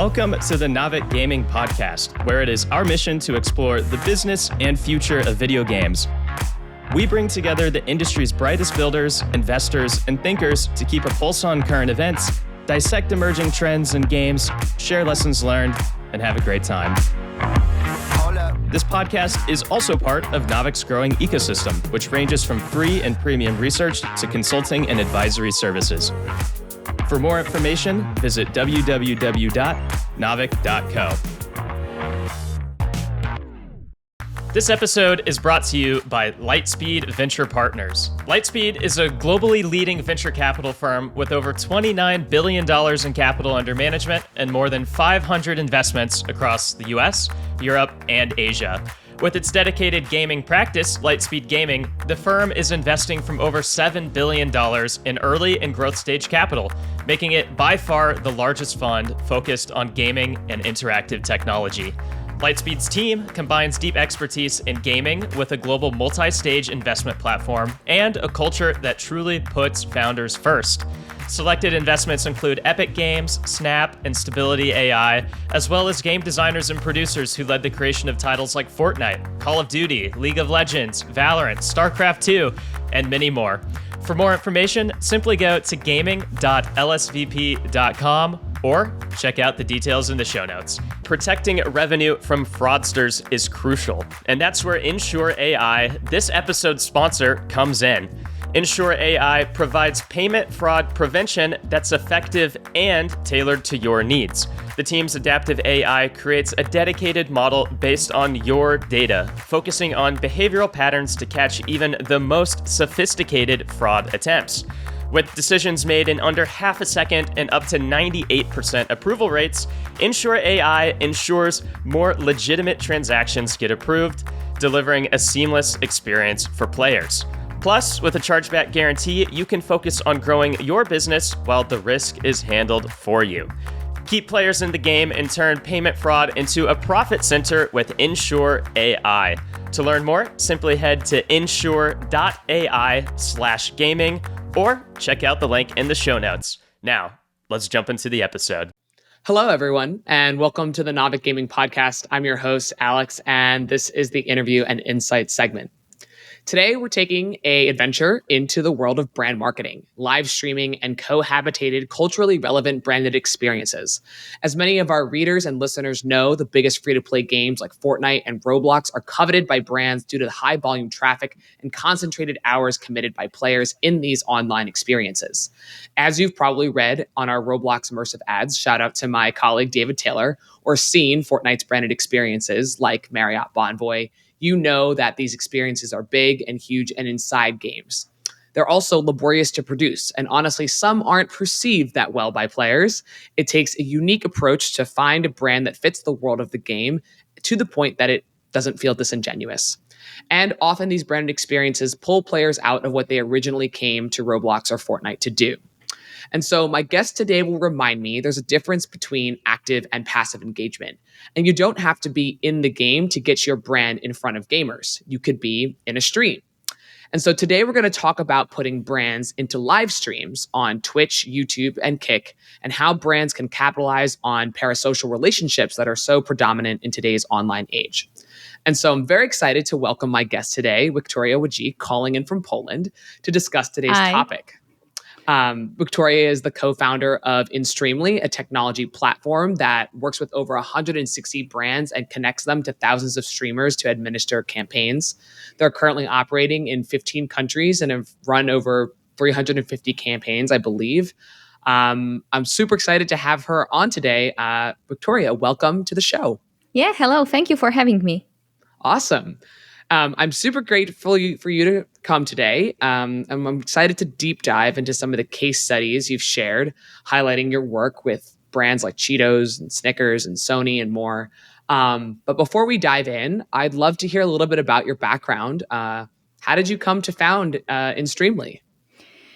Welcome to the Navik Gaming Podcast, where it is our mission to explore the business and future of video games. We bring together the industry's brightest builders, investors, and thinkers to keep a pulse on current events, dissect emerging trends in games, share lessons learned, and have a great time. This podcast is also part of Navik's growing ecosystem, which ranges from free and premium research to consulting and advisory services. For more information, visit www.navik.co. This episode is brought to you by Lightspeed Venture Partners. Lightspeed is a globally leading venture capital firm with over $29 billion in capital under management and more than 500 investments across the US, Europe, and Asia. With its dedicated gaming practice, Lightspeed Gaming, the firm is investing from over $7 billion in early and growth stage capital, making it by far the largest fund focused on gaming and interactive technology. Lightspeed's team combines deep expertise in gaming with a global multi-stage investment platform and a culture that truly puts founders first. Selected investments include Epic Games, Snap, and Stability AI, as well as game designers and producers who led the creation of titles like Fortnite, Call of Duty, League of Legends, Valorant, StarCraft 2, and many more. For more information, simply go to gaming.lsvp.com or check out the details in the show notes. Protecting revenue from fraudsters is crucial, and that's where Insure AI, this episode's sponsor, comes in. Insure AI provides payment fraud prevention that's effective and tailored to your needs. The team's adaptive AI creates a dedicated model based on your data, focusing on behavioral patterns to catch even the most sophisticated fraud attempts. With decisions made in under half a second and up to 98% approval rates, Insure AI ensures more legitimate transactions get approved, delivering a seamless experience for players. Plus, with a chargeback guarantee, you can focus on growing your business while the risk is handled for you. Keep players in the game and turn payment fraud into a profit center with Insure AI. To learn more, simply head to insure.ai/gaming or check out the link in the show notes. Now, let's jump into the episode. Hello, everyone, and welcome to the Navik Gaming Podcast. I'm your host, Alex, and this is the interview and insight segment. Today, we're taking an adventure into the world of brand marketing, live streaming, and cohabitated, culturally relevant branded experiences. As many of our readers and listeners know, the biggest free-to-play games like Fortnite and Roblox are coveted by brands due to the high volume traffic and concentrated hours committed by players in these online experiences. As you've probably read on our Roblox immersive ads, shout out to my colleague David Taylor, or seen Fortnite's branded experiences like Marriott Bonvoy, you know that these experiences are big and huge and inside games. They're also laborious to produce, and honestly, some aren't perceived that well by players. It takes a unique approach to find a brand that fits the world of the game to the point that it doesn't feel disingenuous. And often these branded experiences pull players out of what they originally came to Roblox or Fortnite to do. And so my guest today will remind me there's a difference between active and passive engagement. And you don't have to be in the game to get your brand in front of gamers. You could be in a stream. And so today we're going to talk about putting brands into live streams on Twitch, YouTube, and Kick, and how brands can capitalize on parasocial relationships that are so predominant in today's online age. And so I'm very excited to welcome my guest today, Wiktoria Wójcik, calling in from Poland, to discuss today's topic. Wiktoria is the co-founder of InStreamly, a technology platform that works with over 160 brands and connects them to thousands of streamers to administer campaigns. They're currently operating in 15 countries and have run over 350 campaigns, I believe. I'm super excited to have her on today. Wiktoria, welcome to the show. Yeah, hello. Thank you for having me. Awesome. I'm super grateful for you to come today. I'm excited to deep dive into some of the case studies you've shared, highlighting your work with brands like Cheetos and Snickers and Sony and more. But before we dive in, I'd love to hear a little bit about your background. How did you come to found InStreamly?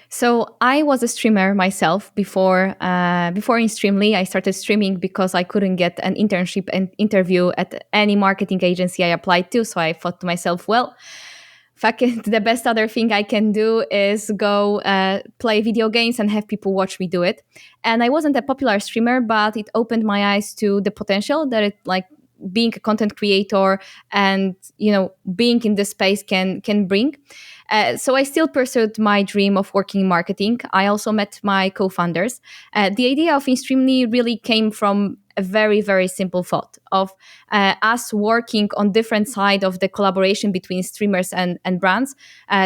So I was a streamer myself before InStreamly. I started streaming because I couldn't get an internship and interview at any marketing agency I applied to. So I thought to myself, well, the best other thing I can do is go play video games and have people watch me do it. And I wasn't a popular streamer, but it opened my eyes to the potential that it like being a content creator and being in this space can bring. So I still pursued my dream of working in marketing. I also met my co-founders. The idea of InStreamly really came from a very, very simple thought of us working on different side of the collaboration between streamers and brands.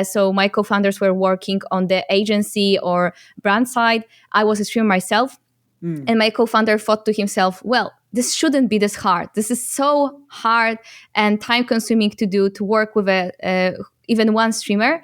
So my co-founders were working on the agency or brand side. I was a streamer myself. And my co-founder thought to himself, well, this shouldn't be this hard. This is so hard and time consuming to do, to work with even one streamer,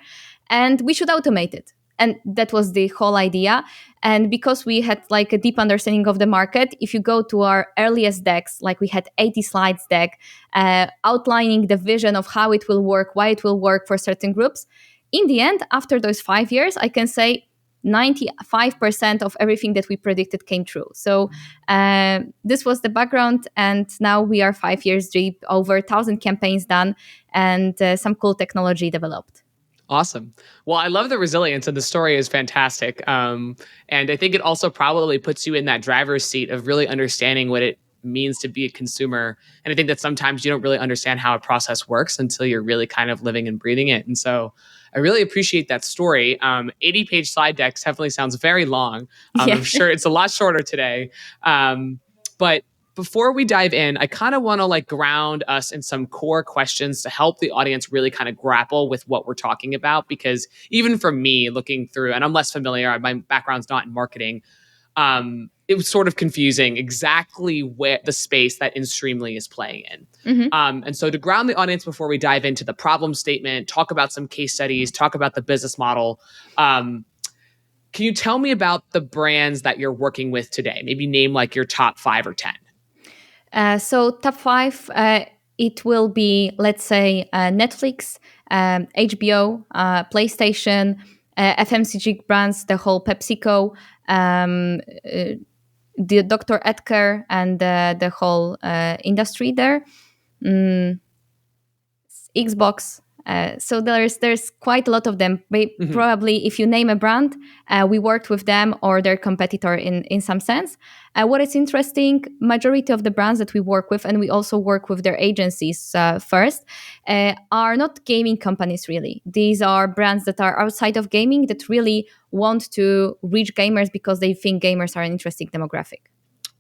and we should automate it. And that was the whole idea. And because we had like a deep understanding of the market, if you go to our earliest decks, like we had 80 slides deck outlining the vision of how it will work, why it will work for certain groups. In the end, after those 5 years, I can say 95% of everything that we predicted came true. So this was the background. And now we are 5 years deep, over 1,000 campaigns done, and some cool technology developed. Awesome. Well, I love the resilience, and the story is fantastic. And I think it also probably puts you in that driver's seat of really understanding what it means to be a consumer. And I think that sometimes you don't really understand how a process works until you're really kind of living and breathing it. And so I really appreciate that story. 80-page slide decks definitely sounds very long. I'm sure it's a lot shorter today. But before we dive in, I kind of want to like ground us in some core questions to help the audience really kind of grapple with what we're talking about. Because even for me looking through, and I'm less familiar, my background's not in marketing, it was sort of confusing exactly where the space that InStreamly is playing in. And so to ground the audience before we dive into the problem statement, talk about some case studies, talk about the business model, can you tell me about the brands that you're working with today? Maybe name like your top 5 or 10. So top 5, it will be, let's say, Netflix, HBO, PlayStation, FMCG brands, the whole PepsiCo, the Dr. Edgar, and the whole industry there, Xbox. So there's quite a lot of them. Probably if you name a brand, we worked with them or their competitor in some sense. What is interesting, majority of the brands that we work with, and we also work with their agencies first, are not gaming companies really. These are brands that are outside of gaming that really want to reach gamers because they think gamers are an interesting demographic.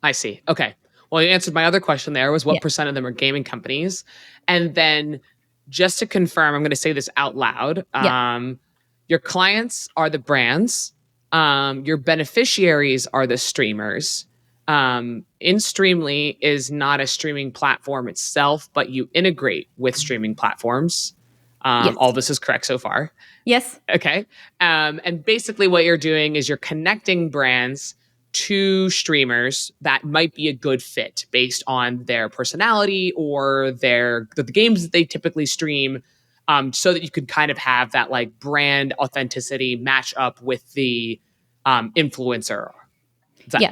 I see. Okay. Well, you answered my other question there, was what percent of them are gaming companies? And then just to confirm, I'm going to say this out loud. Your clients are the brands. Your beneficiaries are the streamers. InStreamly is not a streaming platform itself, but you integrate with streaming platforms. All this is correct so far. Yes. Okay. And basically what you're doing is you're connecting brands to streamers that might be a good fit based on their personality or the games that they typically stream, so that you could kind of have that like brand authenticity match up with the influencer.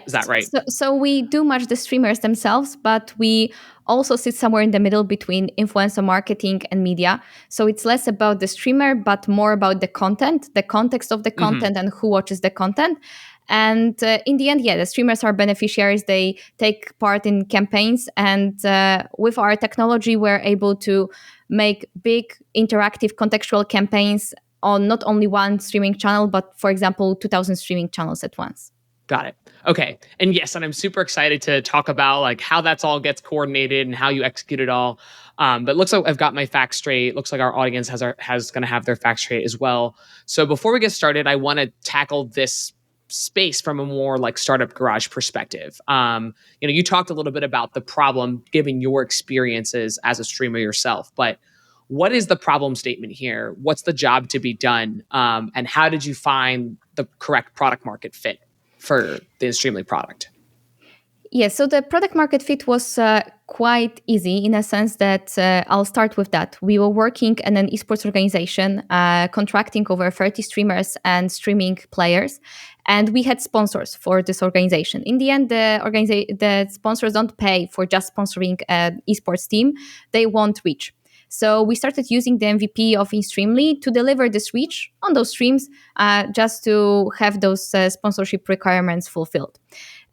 Is that right? So we do match the streamers themselves, but we also sit somewhere in the middle between influencer marketing and media. So it's less about the streamer, but more about the content, the context of the content, and who watches the content. And in the end, the streamers are beneficiaries. They take part in campaigns. And with our technology, we're able to make big interactive contextual campaigns on not only one streaming channel, but for example, 2,000 streaming channels at once. Got it. Okay. And yes, and I'm super excited to talk about like how that's all gets coordinated and how you execute it all. But it looks like I've got my facts straight. Looks like our audience has going to have their facts straight as well. So before we get started, I want to tackle this space from a more like startup garage perspective. You talked a little bit about the problem given your experiences as a streamer yourself, but what is the problem statement here? What's the job to be done? And how did you find the correct product market fit for the InStreamly product? Yes, so the product market fit was quite easy in a sense that I'll start with that. We were working in an esports organization, contracting over 30 streamers and streaming players, and we had sponsors for this organization. In the end, the sponsors don't pay for just sponsoring an esports team. They want reach. So we started using the MVP of InStreamly to deliver this reach on those streams, just to have those sponsorship requirements fulfilled.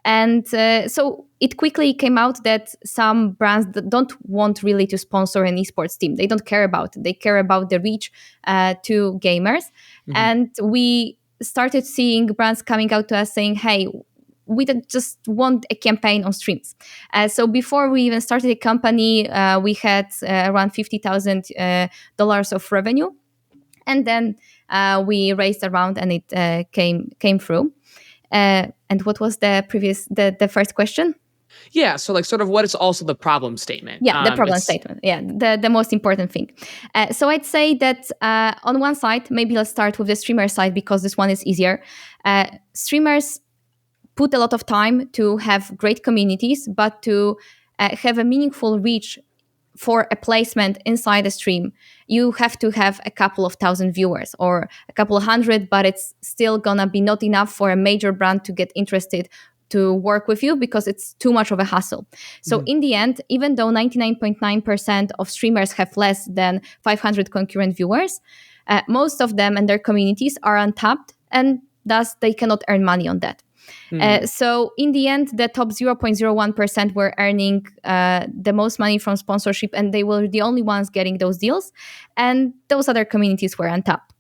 And so it quickly came out that some brands don't want really to sponsor an esports team. They don't care about it. They care about the reach to gamers. And we started seeing brands coming out to us saying, hey, we don't just want a campaign on streams. So before we even started the company, we had around $50,000 of revenue. And then we raised a round and it came through. And what was the first question? Yeah, so like sort of what is also the problem statement? Yeah, the problem statement. Yeah, the most important thing. So I'd say that on one side, maybe let's start with the streamer side because this one is easier. Streamers put a lot of time to have great communities, but to have a meaningful reach for a placement inside a stream, you have to have a couple of thousand viewers or a couple of hundred, but it's still gonna be not enough for a major brand to get interested to work with you because it's too much of a hassle. So in the end, even though 99.9% of streamers have less than 500 concurrent viewers, most of them and their communities are untapped, and thus they cannot earn money on that. So in the end, the top 0.01% were earning the most money from sponsorship, and they were the only ones getting those deals. And those other communities were untapped.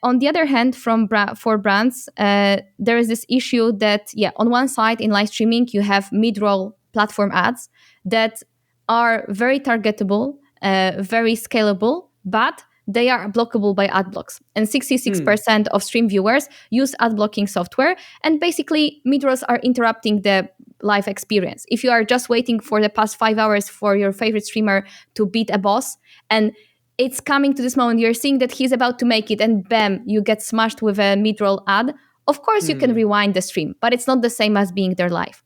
On the other hand, for brands, there is this issue that, on one side in live streaming, you have mid-roll platform ads that are very targetable, very scalable, but they are blockable by ad blocks. And 66% of stream viewers use ad blocking software. And basically, mid-rolls are interrupting the live experience. If you are just waiting for the past 5 hours for your favorite streamer to beat a boss, and it's coming to this moment, you're seeing that he's about to make it, and bam, you get smashed with a mid-roll ad. Of course, you can rewind the stream, but it's not the same as being there live.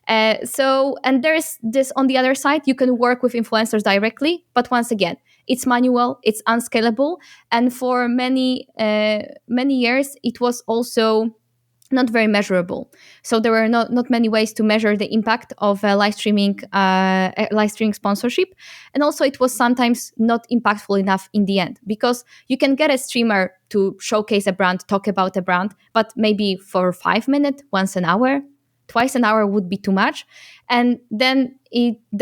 And there's this on the other side, you can work with influencers directly, but once again, it's manual, it's unscalable, and for many years, it was also not very measurable. So there were not many ways to measure the impact of live streaming sponsorship, and also it was sometimes not impactful enough in the end, because you can get a streamer to showcase a brand, talk about a brand, but maybe for 5 minutes, once an hour. Twice an hour would be too much. And then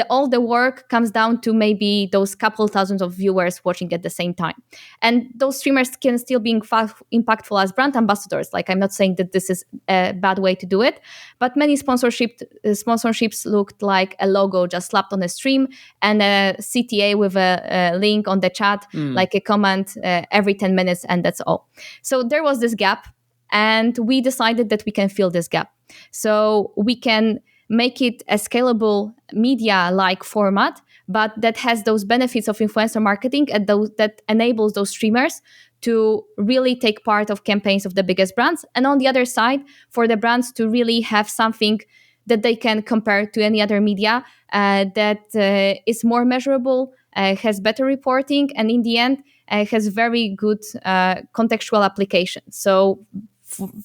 all the work comes down to maybe those couple thousands of viewers watching at the same time. And those streamers can still be impactful as brand ambassadors. Like, I'm not saying that this is a bad way to do it, but many sponsorships looked like a logo just slapped on a stream and a CTA with a link on the chat, like a comment every 10 minutes, and that's all. So there was this gap. And we decided that we can fill this gap. So we can make it a scalable media-like format, but that has those benefits of influencer marketing and that enables those streamers to really take part of campaigns of the biggest brands. And on the other side, for the brands to really have something that they can compare to any other media that is more measurable, has better reporting, and in the end, has very good contextual application. So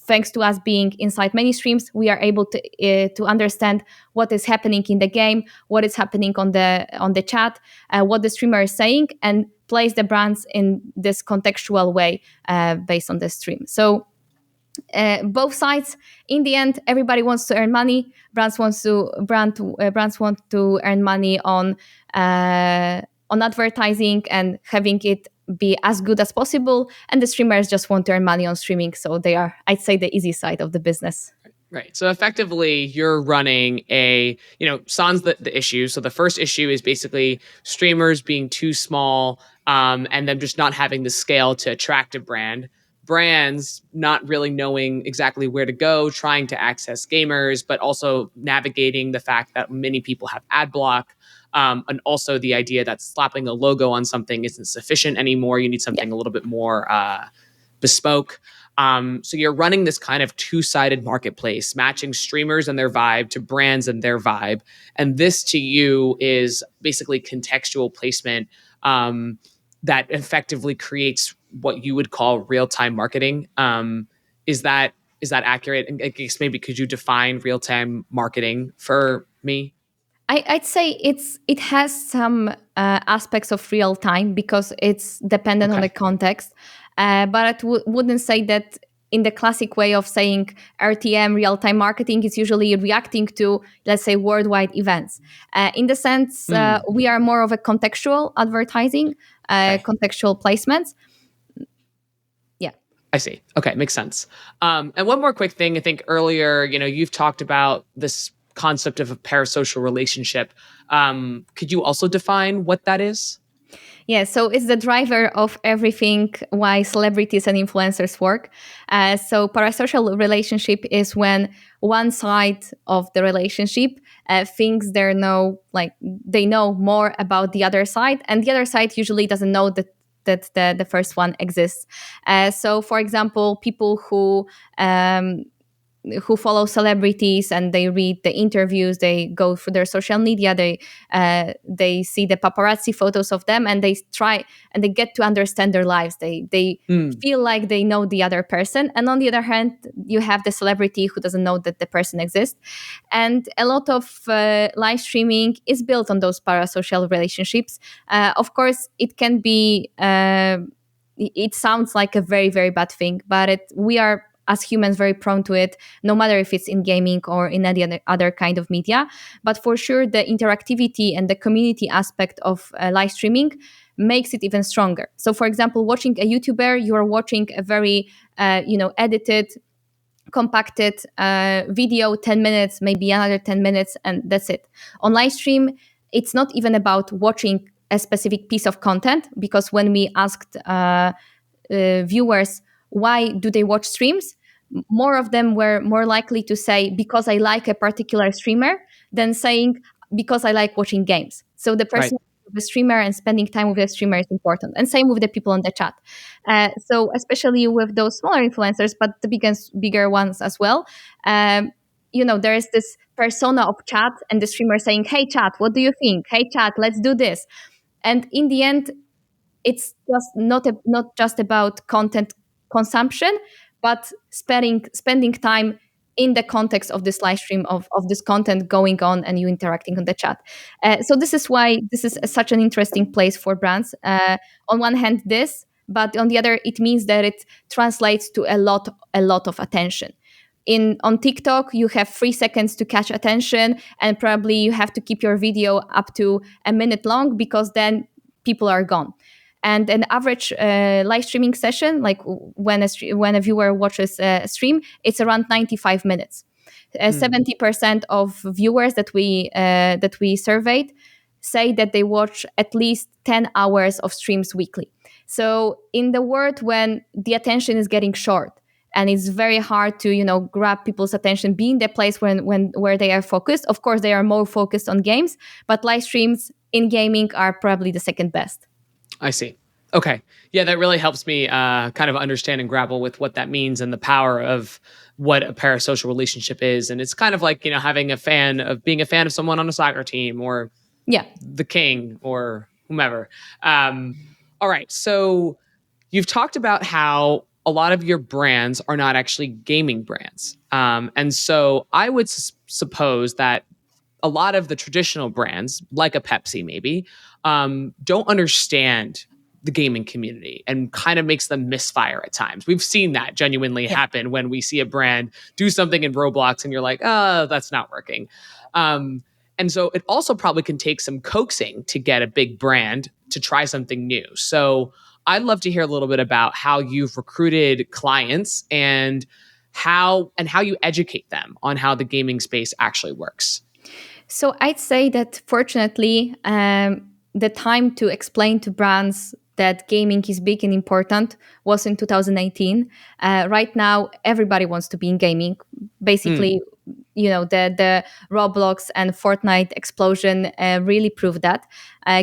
thanks to us being inside many streams, we are able to understand what is happening in the game, what is happening on the chat, what the streamer is saying, and place the brands in this contextual way based on the stream. So both sides, in the end, everybody wants to earn money. Brands want to earn money on advertising and having it be as good as possible, and the streamers just want to earn money on streaming, so they are, I'd say, the easy side of the business. Right. So effectively, you're running sans the issue. So the first issue is basically streamers being too small, and them just not having the scale to attract a brand. Brands not really knowing exactly where to go, trying to access gamers, but also navigating the fact that many people have ad block. And also the idea that slapping a logo on something isn't sufficient anymore. You need something a little bit more bespoke. So you're running this kind of two-sided marketplace, matching streamers and their vibe to brands and their vibe. And this to you is basically contextual placement that effectively creates what you would call real-time marketing. Is that accurate? And I guess maybe could you define real-time marketing for me? I'd say it has some aspects of real time because it's dependent on the Okay. context. But wouldn't say that in the classic way of saying RTM, real time marketing, is usually reacting to, let's say, worldwide events. In the sense, we are more of a contextual advertising, Okay. contextual placements. Yeah. I see. Okay, makes sense. And one more quick thing. I think earlier, you've talked about this concept of a parasocial relationship. Could you also define what that is? Yeah, so it's the driver of everything why celebrities and influencers work. So parasocial relationship is when one side of the relationship thinks they know more about the other side, and the other side usually doesn't know that the first one exists. So, for example, people who follow celebrities and they read the interviews, they go through their social media, they see the paparazzi photos of them, and they try and they get to understand their lives. They Mm, feel like they know the other person, and on the other hand, you have the celebrity who doesn't know that the person exists. And a lot of live streaming is built on those parasocial relationships. Of course, it can be. It sounds like a very very bad thing, but we are as humans very prone to it, no matter if it's in gaming or in any other kind of media. But for sure, the interactivity and the community aspect of live streaming makes it even stronger. So, for example, watching a YouTuber, you are watching a very edited, compacted video, 10 minutes, maybe another 10 minutes, and that's it. On live stream, it's not even about watching a specific piece of content, because when we asked viewers why do they watch streams, more of them were more likely to say because I like a particular streamer than saying because I like watching games. So the right. person of the streamer and spending time with the streamer is important, and same with the people on the chat. So especially with those smaller influencers, but the bigger ones as well. There is this persona of chat and the streamer saying, "Hey chat, what do you think? Hey chat, let's do this." And in the end, it's just not just about content consumption, but spending time in the context of this live stream of this content going on and you interacting on the chat. So this is why this is such an interesting place for brands. On one hand, but on the other, it means that it translates to a lot of attention. On TikTok, you have 3 seconds to catch attention, and probably you have to keep your video up to a minute long because then people are gone. And an average live streaming session, like when a viewer watches a stream, it's around 95 minutes. 70% of viewers that we surveyed say that they watch at least 10 hours of streams weekly. So in the world when the attention is getting short and it's very hard to grab people's attention, be in the place where they are focused. Of course, they are more focused on games, but live streams in gaming are probably the second best. I see. Okay. Yeah, that really helps me kind of understand and grapple with what that means and the power of what a parasocial relationship is. And it's kind of like, being a fan of someone on a soccer team or Yeah. the king or whomever. All right. So you've talked about how a lot of your brands are not actually gaming brands. And so I would suppose that a lot of the traditional brands, like a Pepsi maybe, don't understand the gaming community and kind of makes them misfire at times. We've seen that genuinely happen when we see a brand do something in Roblox and you're like, oh, that's not working. And so it also probably can take some coaxing to get a big brand to try something new. So I'd love to hear a little bit about how you've recruited clients and how you educate them on how the gaming space actually works. So I'd say that fortunately, the time to explain to brands that gaming is big and important was in 2019. Right now, everybody wants to be in gaming. Basically, the Roblox and Fortnite explosion really proved that.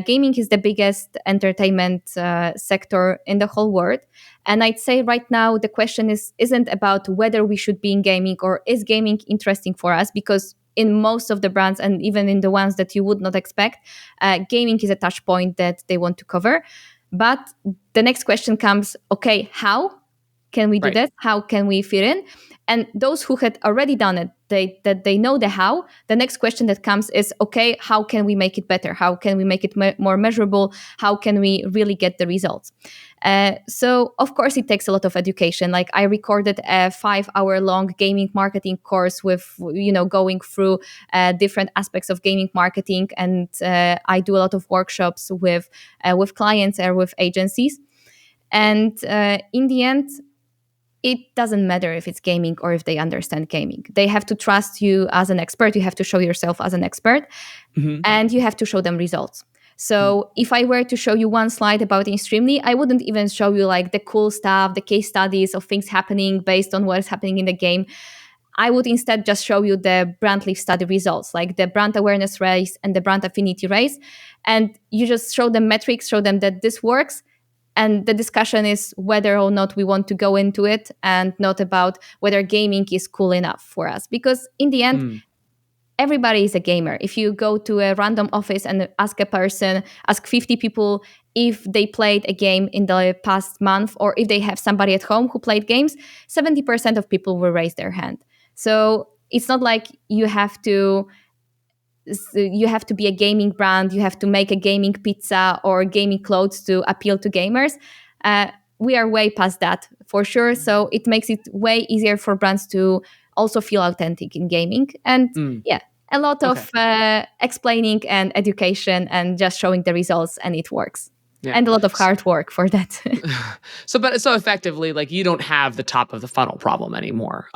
Gaming is the biggest entertainment sector in the whole world. And I'd say right now, the question isn't about whether we should be in gaming or is gaming interesting for us, because in most of the brands and even in the ones that you would not expect, gaming is a touch point that they want to cover. But the next question comes, okay, how? can we do Right. that? How can we fit in? And those who had already done it, they know the how. The next question that comes is, okay, how can we make it better? How can we make it more measurable? How can we really get the results? So of course it takes a lot of education. Like I recorded a 5-hour-long gaming marketing course with, going through different aspects of gaming marketing, and I do a lot of workshops with clients or with agencies. And in the end, it doesn't matter if it's gaming or if they understand gaming. They have to trust you as an expert. You have to show yourself as an expert, and you have to show them results. So if I were to show you one slide about InStreamly, I wouldn't even show you like the cool stuff, the case studies of things happening based on what is happening in the game. I would instead just show you the brand lift study results, like the brand awareness race and the brand affinity race. And you just show them metrics, show them that this works. And the discussion is whether or not we want to go into it, and not about whether gaming is cool enough for us. Because in the end, everybody is a gamer. If you go to a random office and ask 50 people if they played a game in the past month, or if they have somebody at home who played games, 70% of people will raise their hand. So it's not like you have to be a gaming brand, you have to make a gaming pizza or gaming clothes to appeal to gamers. We are way past that for sure. So it makes it way easier for brands to also feel authentic in gaming. And a lot of explaining and education and just showing the results, and it works. Yeah. And a lot of hard work for that. So effectively, like, you don't have the top of the funnel problem anymore.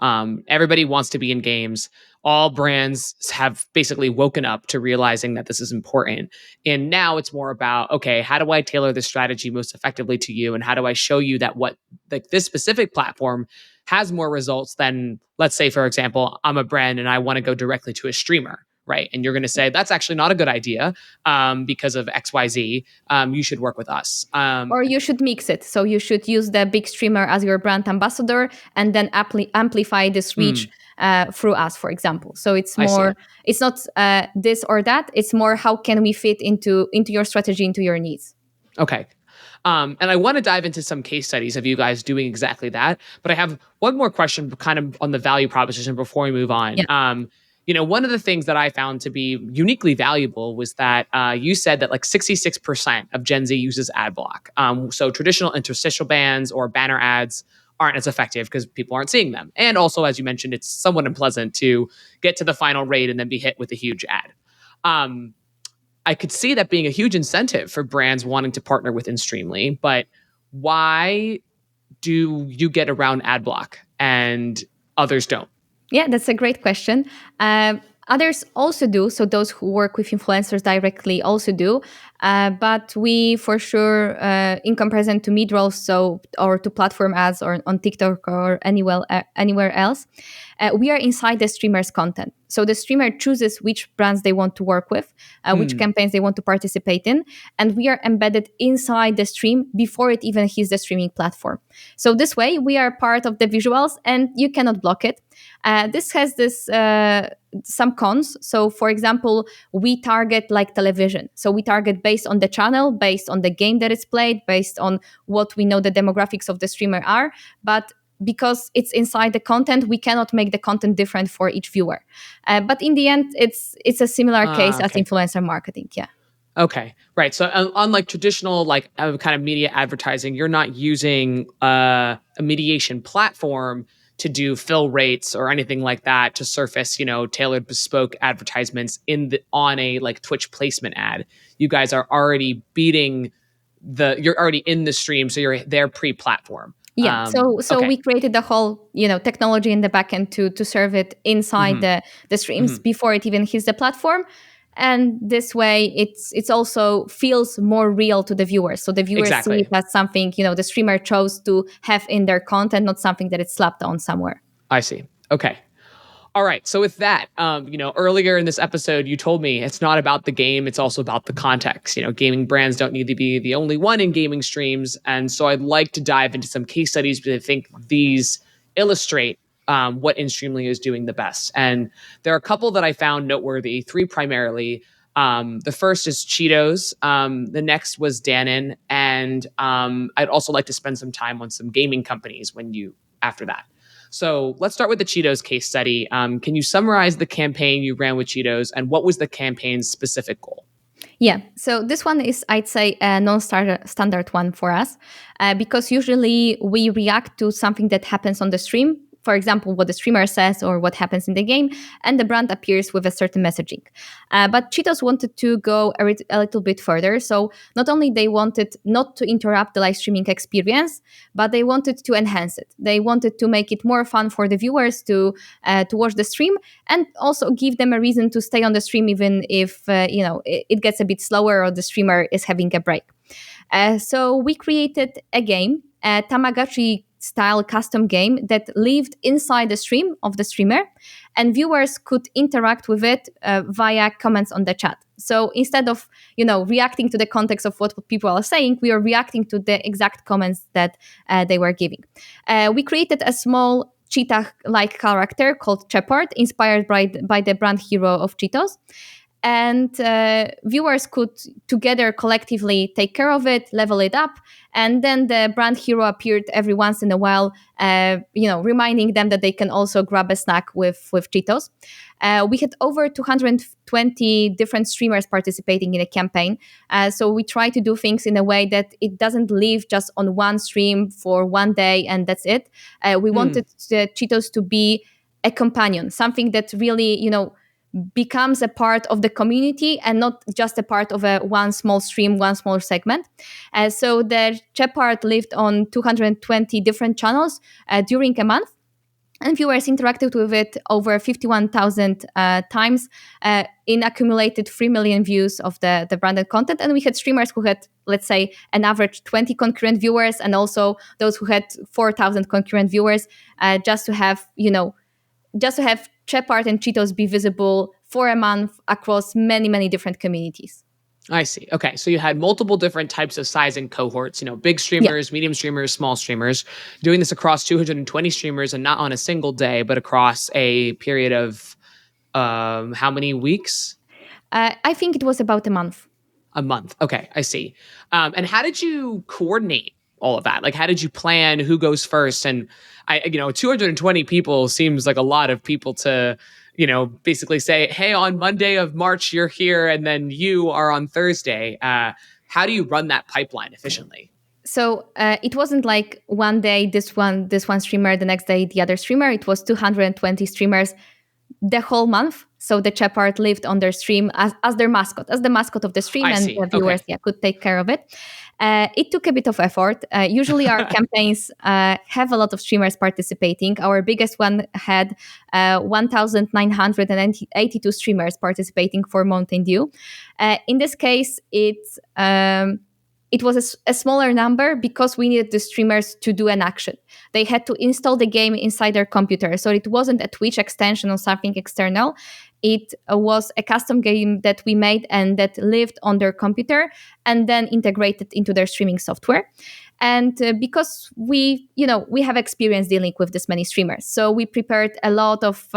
Everybody wants to be in games. All brands have basically woken up to realizing that this is important. And now it's more about, okay, how do I tailor this strategy most effectively to you? And how do I show you that this specific platform has more results than, let's say, for example, I'm a brand and I want to go directly to a streamer. Right. And you're going to say, that's actually not a good idea because of XYZ. You should work with us. Or you should mix it. So you should use the big streamer as your brand ambassador, and then amplify this reach through us, for example. So it's more, it's not this or that. It's more, how can we fit into your strategy, into your needs? Okay. And I want to dive into some case studies of you guys doing exactly that. But I have one more question kind of on the value proposition before we move on. Yeah. One of the things that I found to be uniquely valuable was that you said that like 66% of Gen Z uses ad block. So traditional interstitial bands or banner ads aren't as effective because people aren't seeing them. And also, as you mentioned, it's somewhat unpleasant to get to the final raid and then be hit with a huge ad. I could see that being a huge incentive for brands wanting to partner with InStreamly, but why do you get around ad block and others don't? Yeah, that's a great question. Others also do. So those who work with influencers directly also do. But we, for sure, in comparison to mid-rolls, or to platform ads or on TikTok or anywhere else, we are inside the streamer's content. So the streamer chooses which brands they want to work with, which campaigns they want to participate in, and we are embedded inside the stream before it even hits the streaming platform. So this way, we are part of the visuals, and you cannot block it. This has some cons. So, for example, we target like television. So we target based on the channel, based on the game that is played, based on what we know the demographics of the streamer are. But because it's inside the content, we cannot make the content different for each viewer. But in the end, it's a similar case as influencer marketing. Yeah. Okay, right. So unlike traditional kind of media advertising, you're not using a mediation platform to do fill rates or anything like that to surface, tailored bespoke advertisements on a like Twitch placement ad. You guys are already you're already in the stream, so you're there pre-platform. Yeah. So we created the whole, technology in the backend to serve it inside the streams before it even hits the platform. And this way, it's also feels more real to the viewers. So the viewers see it as something, the streamer chose to have in their content, not something that it's slapped on somewhere. I see. Okay. All right. So with that, earlier in this episode, you told me it's not about the game. It's also about the context. Gaming brands don't need to be the only one in gaming streams. And so I'd like to dive into some case studies because I think these illustrate what InStreamly is doing the best. And there are a couple that I found noteworthy, 3 primarily. The first is Cheetos. The next was Danone. And and I'd also like to spend some time on some gaming companies after that. So let's start with the Cheetos case study. Can you summarize the campaign you ran with Cheetos, and what was the campaign's specific goal? Yeah, so this one is, I'd say, a non-standard one for us, because usually we react to something that happens on the stream. For example, what the streamer says or what happens in the game, and the brand appears with a certain messaging. But Cheetos wanted to go a little bit further. So not only they wanted not to interrupt the live streaming experience, but they wanted to enhance it. They wanted to make it more fun for the viewers to watch the stream, and also give them a reason to stay on the stream even if it gets a bit slower or the streamer is having a break. So we created a game, a Tamagotchi style custom game that lived inside the stream of the streamer, and viewers could interact with it via comments on the chat. So instead of reacting to the context of what people are saying, we are reacting to the exact comments that they were giving. We created a small cheetah-like character called Shepard, inspired by the brand hero of Cheetos. And viewers could together collectively take care of it, level it up, and then the brand hero appeared every once in a while, reminding them that they can also grab a snack with Cheetos. We had over 220 different streamers participating in a campaign, so we try to do things in a way that it doesn't live just on one stream for one day and that's it. We wanted the Cheetos to be a companion, something that really, becomes a part of the community and not just a part of one small stream, one small segment. So the Shepard lived on 220 different channels during a month, and viewers interacted with it over 51,000 times in accumulated 3 million views of the branded content. And we had streamers who had, let's say, an average 20 concurrent viewers, and also those who had 4,000 concurrent viewers, just to have Shepard and Cheetos be visible for a month across many, many different communities. I see. Okay. So you had multiple different types of sizing cohorts, big streamers, medium streamers, small streamers, doing this across 220 streamers, and not on a single day, but across a period of how many weeks? I think it was about a month. A month. Okay. I see. And how did you coordinate all of that? Like, how did you plan who goes first? And 220 people seems like a lot of people to, basically say, hey, on Monday of March, you're here, and then you are on Thursday. How do you run that pipeline efficiently? So it wasn't like one day this one streamer, the next day the other streamer. It was 220 streamers the whole month. So the Shepard lived on their stream as their mascot, as the mascot of the stream, and the viewers could take care of it. It took a bit of effort. Usually our campaigns have a lot of streamers participating. Our biggest one had 1,982 streamers participating for Mountain Dew. In this case, it was a smaller number because we needed the streamers to do an action. They had to install the game inside their computer. So it wasn't a Twitch extension or something external. It was a custom game that we made and that lived on their computer and then integrated into their streaming software. And because we have experience dealing with this many streamers, so we prepared a lot of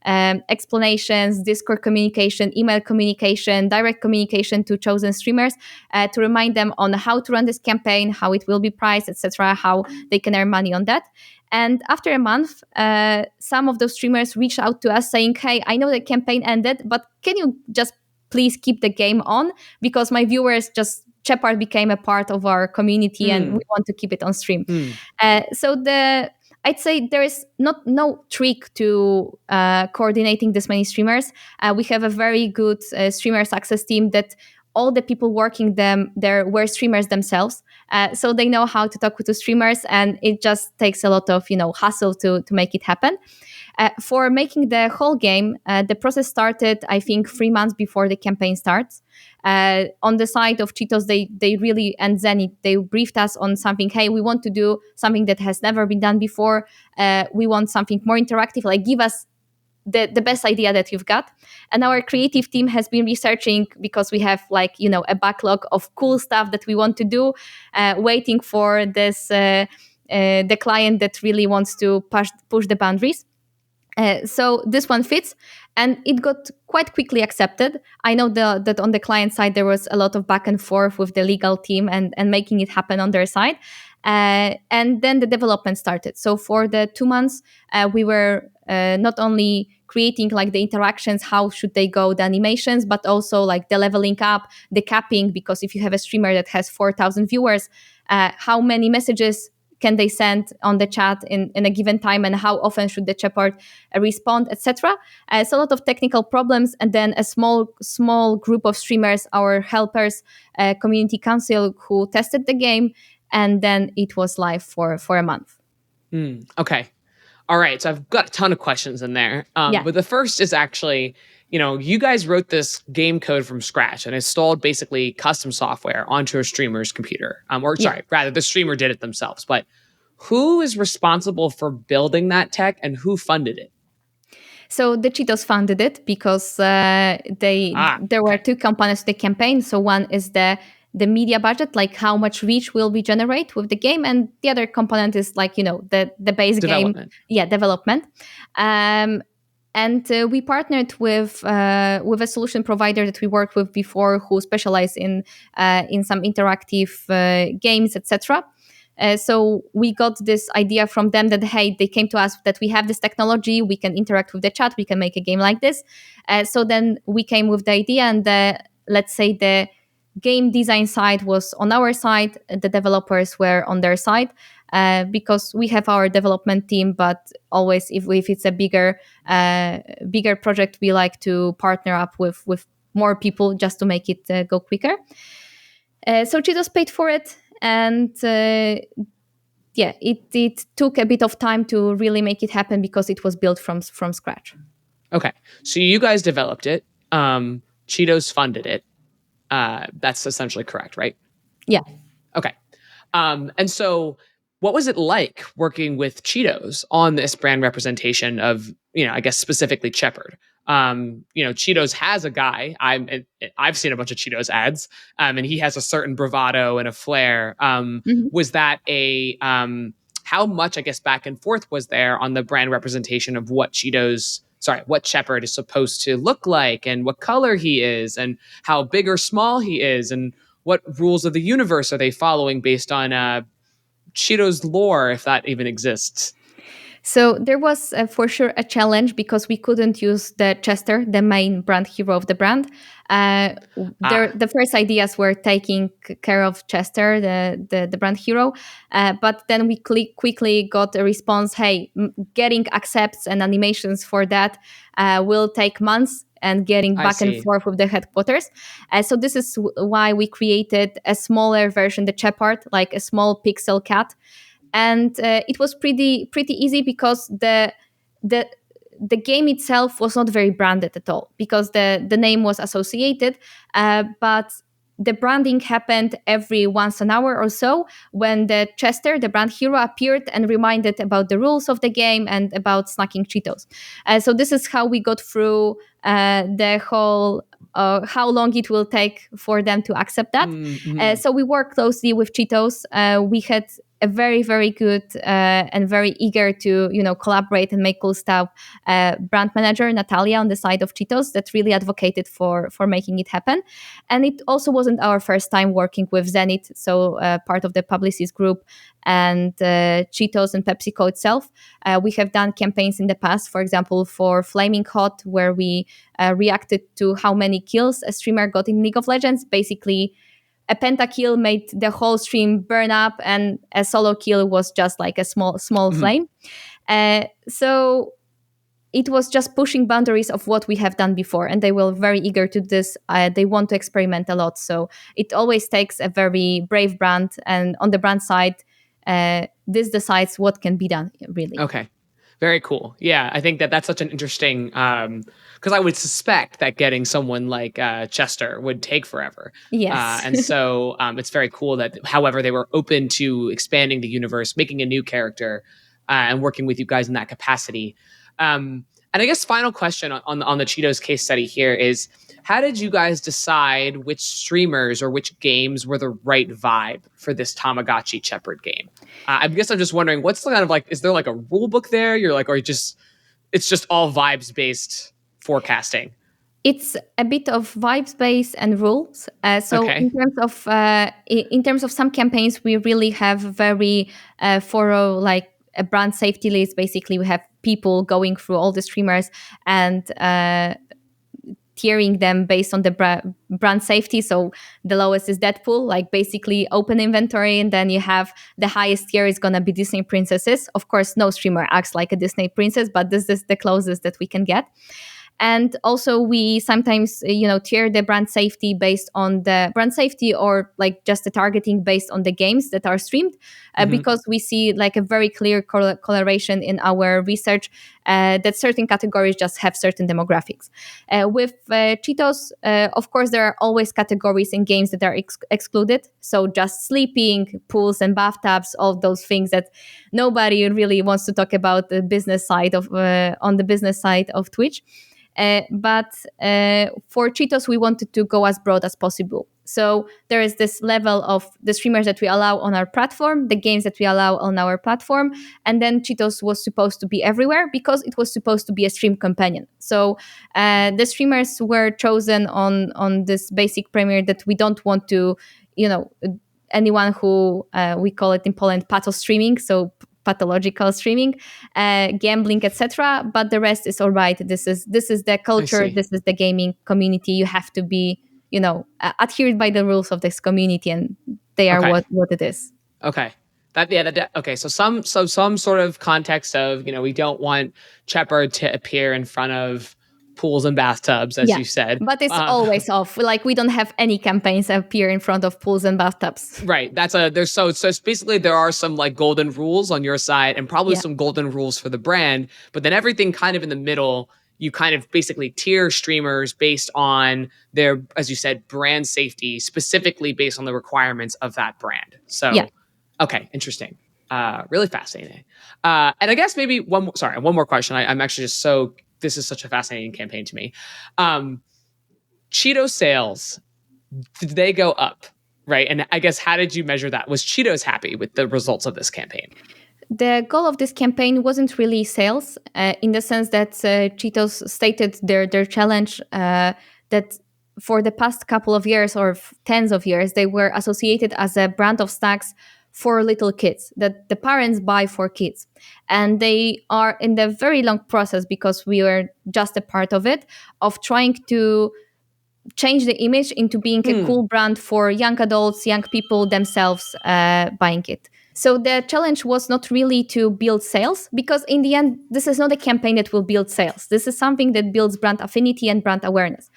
explanations, Discord communication, email communication, direct communication to chosen streamers to remind them on how to run this campaign, how it will be priced, etc., how they can earn money on that. And after a month, some of those streamers reached out to us saying, hey, I know the campaign ended, but can you just please keep the game on? Because my viewers Shepard became a part of our community and we want to keep it on stream. So I'd say there is no trick to coordinating this many streamers. We have a very good streamer success team that all the people working there were streamers themselves. So they know how to talk with the streamers, and it just takes a lot of hustle to make it happen. For making the whole game, the process started, I think, 3 months before the campaign starts. On the side of Cheetos, they really, and Zenit, they briefed us on something. Hey, we want to do something that has never been done before. We want something more interactive. Like, give us the best idea that you've got. And our creative team has been researching, because we have a backlog of cool stuff that we want to do, waiting for this the client that really wants to push the boundaries. So this one fits, and it got quite quickly accepted. I know that on the client side there was a lot of back and forth with the legal team and making it happen on their side. And then the development started. So for the 2 months, we were not only creating like the interactions, how should they go, the animations, but also like the leveling up, the capping, because if you have a streamer that has 4,000 viewers, how many messages can they send on the chat in a given time, and how often should the chatbot respond, etc. So a lot of technical problems, and then a small group of streamers, our helpers, community council, who tested the game, and then it was live for a month. Okay. All right. So I've got a ton of questions in there. But the first is actually, you guys wrote this game code from scratch and installed basically custom software onto a streamer's computer. Rather, the streamer did it themselves. But who is responsible for building that tech, and who funded it? So the Cheetos funded it because there were two components to the campaign. So one is the media budget, like how much reach will we generate with the game, and the other component is like the base Development. game, development. And we partnered with a solution provider that we worked with before, who specialized in some interactive games, etc. So we got this idea from them that, hey, they came to us that we have this technology, we can interact with the chat, we can make a game like this. So then we came with the idea, and let's say the game design side was on our side, the developers were on their side, because we have our development team, but always if it's a bigger project, we like to partner up with more people just to make it go quicker. So Cheetos paid for it, and it took a bit of time to really make it happen because it was built from scratch. Okay, so you guys developed it. Cheetos funded it. That's essentially correct, right? Yeah. Okay. And so what was it like working with Cheetos on this brand representation of, I guess specifically Shepherd? Cheetos has a guy. I've seen a bunch of Cheetos ads, and he has a certain bravado and a flair. Was that how much, I guess, back and forth was there on the brand representation of what Shepherd is supposed to look like, and what color he is, and how big or small he is, and what rules of the universe are they following based on Cheetos lore, if that even exists? So there was for sure a challenge because we couldn't use the Chester, the main brand hero of the brand. The first ideas were taking care of Chester, the brand hero, but then we quickly got a response, hey, getting accepts and animations for that will take months, and getting back and forth with the headquarters. So this is why we created a smaller version, the Shepherd, like a small pixel cat. And it was pretty easy because the game itself was not very branded at all, because the name was associated, but the branding happened every once an hour or so, when the Chester, the brand hero, appeared and reminded about the rules of the game and about snacking Cheetos. So this is how we got through the whole how long it will take for them to accept that. So we worked closely with Cheetos. We had a very, very good and very eager to collaborate and make cool stuff brand manager, Natalia, on the side of Cheetos, that really advocated for making it happen. And it also wasn't our first time working with Zenith, so part of the Publicis group, and Cheetos and PepsiCo itself. We have done campaigns in the past, for example, for Flaming Hot, where we reacted to how many kills a streamer got in League of Legends. Basically, a pentakill made the whole stream burn up, and a solo kill was just like a small flame. So it was just pushing boundaries of what we have done before, and they were very eager to this. They want to experiment a lot. So it always takes a very brave brand, and on the brand side, this decides what can be done, really. Okay. Very cool. Yeah, I think that's such an interesting, because I would suspect that getting someone like Chester would take forever. Yes. And so it's very cool that, however, they were open to expanding the universe, making a new character, and working with you guys in that capacity. And I guess final question on the Cheetos case study here is, how did you guys decide which streamers or which games were the right vibe for this Tamagotchi Shepherd game? I guess I'm just wondering, what's kind of like, is there like a rule book there? You're like, or you just it's just all vibes based forecasting? It's a bit of vibes based and rules. So Okay. in terms of some campaigns, we really have very thorough, like a brand safety list. Basically, we have people going through all the streamers and tiering them based on the brand safety. So the lowest is Deadpool, like basically open inventory, and then you have the highest tier is gonna be Disney princesses. Of course, no streamer acts like a Disney princess, but this is the closest that we can get. And also we sometimes tier the brand safety based on the brand safety, or like just the targeting based on the games that are streamed, because we see like a very clear correlation in our research that certain categories just have certain demographics. With Cheetos, of course there are always categories in games that are excluded, so just sleeping, pools and bathtubs, all those things that nobody really wants to talk about the business side of on the business side of Twitch. But for Cheetos, we wanted to go as broad as possible. So there is this level of the streamers that we allow on our platform, the games that we allow on our platform, and then Cheetos was supposed to be everywhere because it was supposed to be a stream companion. So the streamers were chosen on this basic premiere that we don't want to, anyone who we call it in Poland pato streaming, so pathological streaming, gambling, etc. But the rest is all right. This is the culture. This is the gaming community. You have to be, adhered by the rules of this community, and they are what it is. Okay. Okay. So some sort of context of, we don't want Shepard to appear in front of pools and bathtubs, as you said. But it's always off. Like we don't have any campaigns appear in front of pools and bathtubs. Right. So it's basically there are some like golden rules on your side and probably some golden rules for the brand, but then everything kind of in the middle, you kind of basically tier streamers based on their, as you said, brand safety, specifically based on the requirements of that brand. So, okay, interesting. Really fascinating. And I guess maybe one more question. I'm actually just this is such a fascinating campaign to me. Cheetos sales, did they go up? Right. And I guess, how did you measure that? Was Cheetos happy with the results of this campaign? The goal of this campaign wasn't really sales, in the sense that Cheetos stated their challenge that for the past couple of years or tens of years, they were associated as a brand of snacks for little kids that the parents buy for kids. And they are in the very long process, because we were just a part of it, of trying to change the image into being a cool brand for young adults, young people themselves buying it. So the challenge was not really to build sales, because in the end, this is not a campaign that will build sales. This is something that builds brand affinity and brand awareness.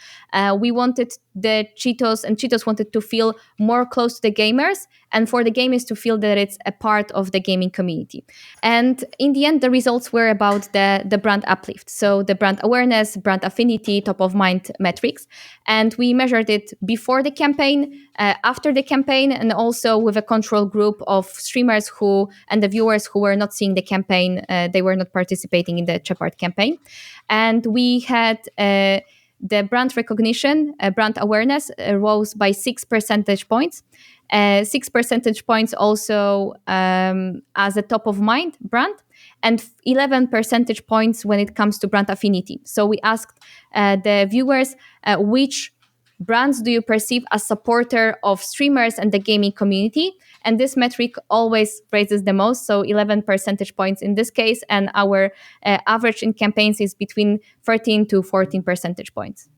We wanted the Cheetos, and Cheetos wanted to feel more close to the gamers, and for the gamers to feel that it's a part of the gaming community. And in the end, the results were about the brand uplift. So the brand awareness, brand affinity, top of mind metrics. And we measured it before the campaign, after the campaign, and also with a control group of streamers and the viewers who were not seeing the campaign. They were not participating in the Shepard campaign. And we had the brand recognition, brand awareness rose by 6 percentage points. 6 percentage points also as a top of mind brand, and 11 percentage points when it comes to brand affinity. So we asked the viewers which brands do you perceive as supporter of streamers and the gaming community? And this metric always raises the most, so 11 percentage points in this case, and our average in campaigns is between 13 to 14 percentage points.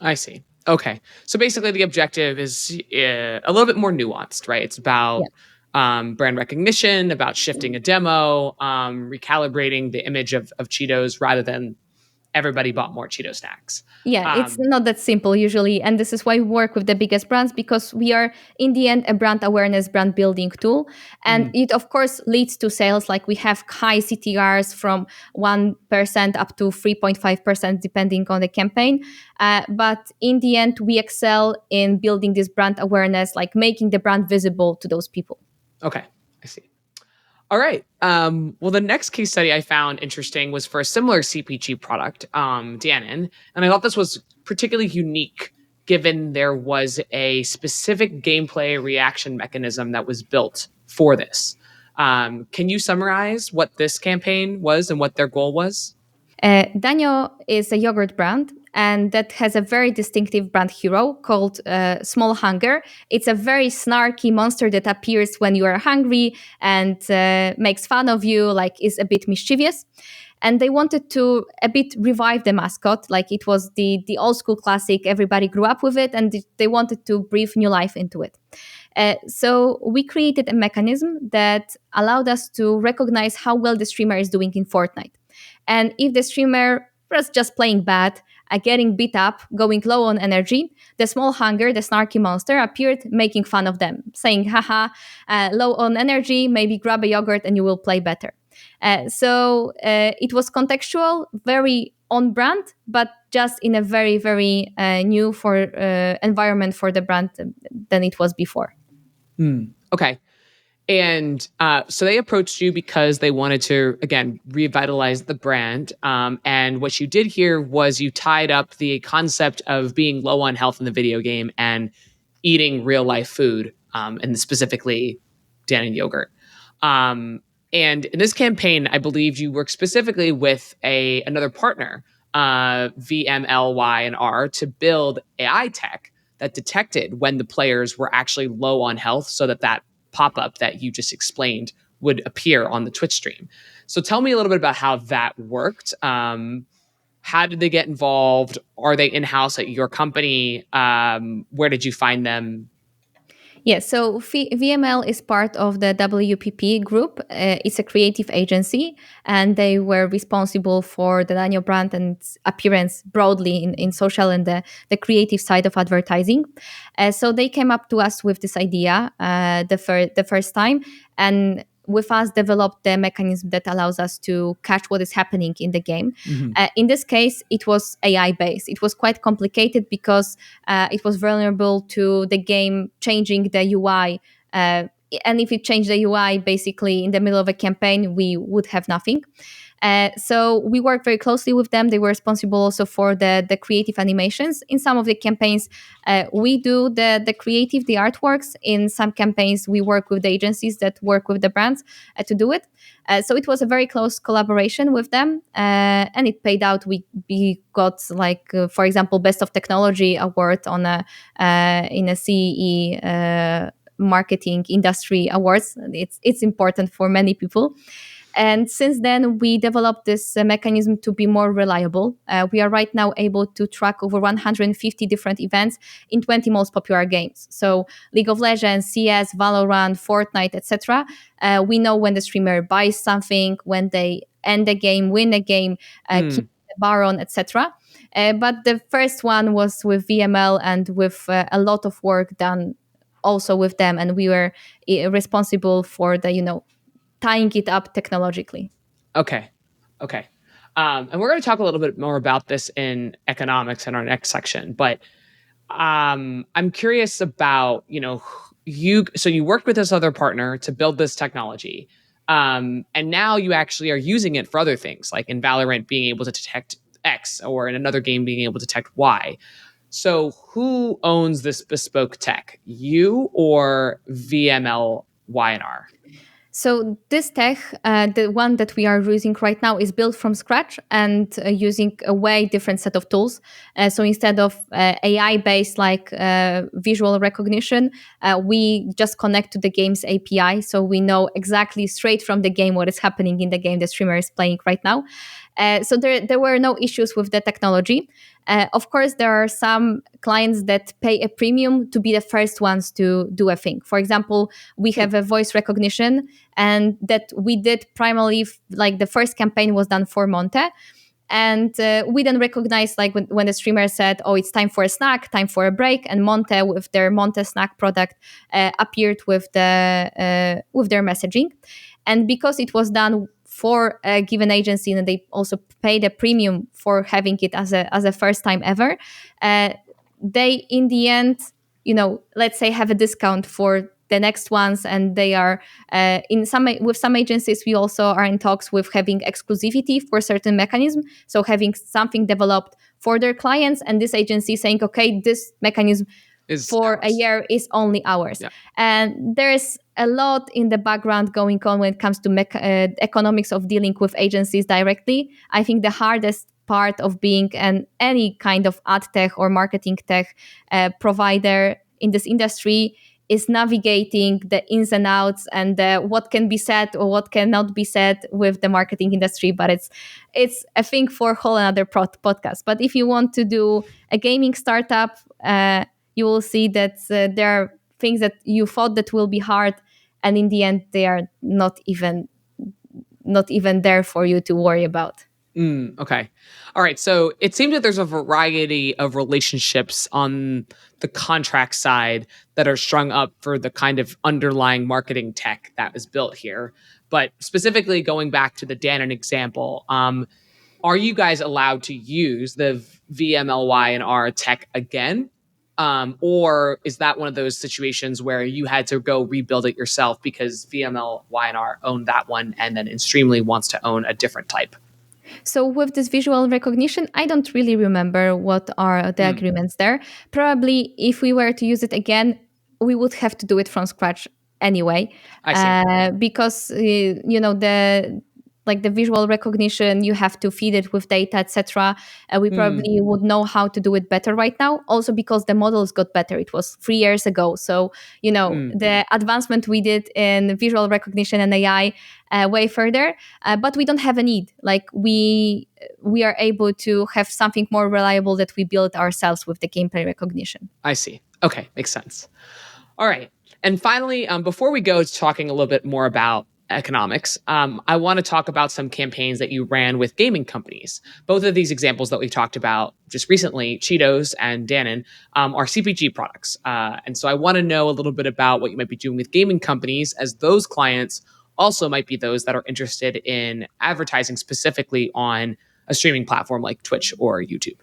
I see. Okay. So basically the objective is a little bit more nuanced, right? It's about brand recognition, about shifting a demo, recalibrating the image of Cheetos rather than everybody bought more Cheeto snacks. Yeah, it's not that simple usually. And this is why we work with the biggest brands, because we are, in the end, a brand awareness, brand building tool. And it, of course, leads to sales. Like we have high CTRs from 1% up to 3.5%, depending on the campaign. But in the end, we excel in building this brand awareness, like making the brand visible to those people. Okay, I see. All right. Well, the next case study I found interesting was for a similar CPG product, Danone. And I thought this was particularly unique, given there was a specific gameplay reaction mechanism that was built for this. Can you summarize what this campaign was and what their goal was? Danio is a yogurt brand, and that has a very distinctive brand hero called Small Hunger. It's a very snarky monster that appears when you are hungry and makes fun of you, like is a bit mischievous. And they wanted to a bit revive the mascot, like it was the old school classic. Everybody grew up with it, and they wanted to breathe new life into it. So we created a mechanism that allowed us to recognize how well the streamer is doing in Fortnite. And if the streamer was just playing bad, getting beat up, going low on energy, the Small Hunger, the snarky monster, appeared making fun of them, saying, haha, low on energy, maybe grab a yogurt and you will play better. So it was contextual, very on brand, but just in a very, very new for environment for the brand than it was before. Okay. And so they approached you because they wanted to, again, revitalize the brand. And what you did here was you tied up the concept of being low on health in the video game and eating real life food, and specifically Danone yogurt. And in this campaign, I believe you worked specifically with another partner, VMLY and R, to build AI tech that detected when the players were actually low on health, so that pop-up that you just explained would appear on the Twitch stream. So tell me a little bit about how that worked. How did they get involved? Are they in-house at your company? Where did you find them? Yeah, so VML is part of the WPP group. It's a creative agency, and they were responsible for the Danio brand and appearance broadly in social and the creative side of advertising. So they came up to us with this idea the first time, and with us developed the mechanism that allows us to catch what is happening in the game. In this case, it was AI based. It was quite complicated because it was vulnerable to the game changing the UI. And if it changed the UI, basically in the middle of a campaign, we would have nothing. So we worked very closely with them. They were responsible also for the creative animations. In some of the campaigns, we do the creative, the artworks. In some campaigns, we work with the agencies that work with the brands to do it. So it was a very close collaboration with them, and it paid out. We got for example, Best of Technology award on in a CE marketing industry awards. It's important for many people. And since then, we developed this mechanism to be more reliable. We are right now able to track over 150 different events in 20 most popular games. So League of Legends, CS, Valorant, Fortnite, etc. We know when the streamer buys something, when they end the game, win the game, keep the Baron, etc. But the first one was with VML and with a lot of work done also with them. And we were responsible for the, tying it up technologically. Okay. And we're going to talk a little bit more about this in economics in our next section. But I'm curious about, you worked with this other partner to build this technology. And now you actually are using it for other things, like in Valorant being able to detect X, or in another game being able to detect Y. So who owns this bespoke tech, you or VML Y&R? So this tech, the one that we are using right now, is built from scratch and using a way different set of tools. So instead of AI-based visual recognition, we just connect to the game's API. So we know exactly straight from the game what is happening in the game the streamer is playing right now. So there were no issues with the technology. Of course, there are some clients that pay a premium to be the first ones to do a thing. For example, we have a voice recognition, and that we did primarily, the first campaign was done for Monte. And we then recognized when the streamer said, oh, it's time for a snack, time for a break. And Monte, with their Monte snack product, appeared with their messaging. And because it was done for a given agency, and they also paid a premium for having it as a first time ever, they in the end, let's say, have a discount for the next ones. And they are with some agencies, we also are in talks with having exclusivity for certain mechanism. So having something developed for their clients, and this agency saying, okay, this mechanism is for ours. A year is only ours. Yeah. And there's a lot in the background going on when it comes to economics of dealing with agencies directly. I think the hardest part of being any kind of ad tech or marketing tech provider in this industry is navigating the ins and outs and what can be said or what cannot be said with the marketing industry. But it's a thing for a whole another podcast. But if you want to do a gaming startup, you will see that there are things that you thought that will be hard, and in the end they are not even there for you to worry about. Okay. All right. So it seems that there's a variety of relationships on the contract side that are strung up for the kind of underlying marketing tech that was built here. But specifically going back to the Danone example, are you guys allowed to use the VMLY and R tech again? Or is that one of those situations where you had to go rebuild it yourself because VMLY and R owned that one and then InStreamly wants to own a different type? So with this visual recognition, I don't really remember what are the agreements there. Probably if we were to use it again, we would have to do it from scratch anyway. I see. Because the visual recognition, you have to feed it with data, etc. We probably would know how to do it better right now. Also because the models got better. It was 3 years ago. So, the advancement we did in visual recognition and AI way further, but we don't have a need. Like we are able to have something more reliable that we build ourselves with the gameplay recognition. I see. Okay, makes sense. All right. And finally, before we go to talking a little bit more about economics, I want to talk about some campaigns that you ran with gaming companies. Both of these examples that we've talked about just recently, Cheetos and Danone, are CPG products. And so I want to know a little bit about what you might be doing with gaming companies, as those clients also might be those that are interested in advertising specifically on a streaming platform like Twitch or YouTube.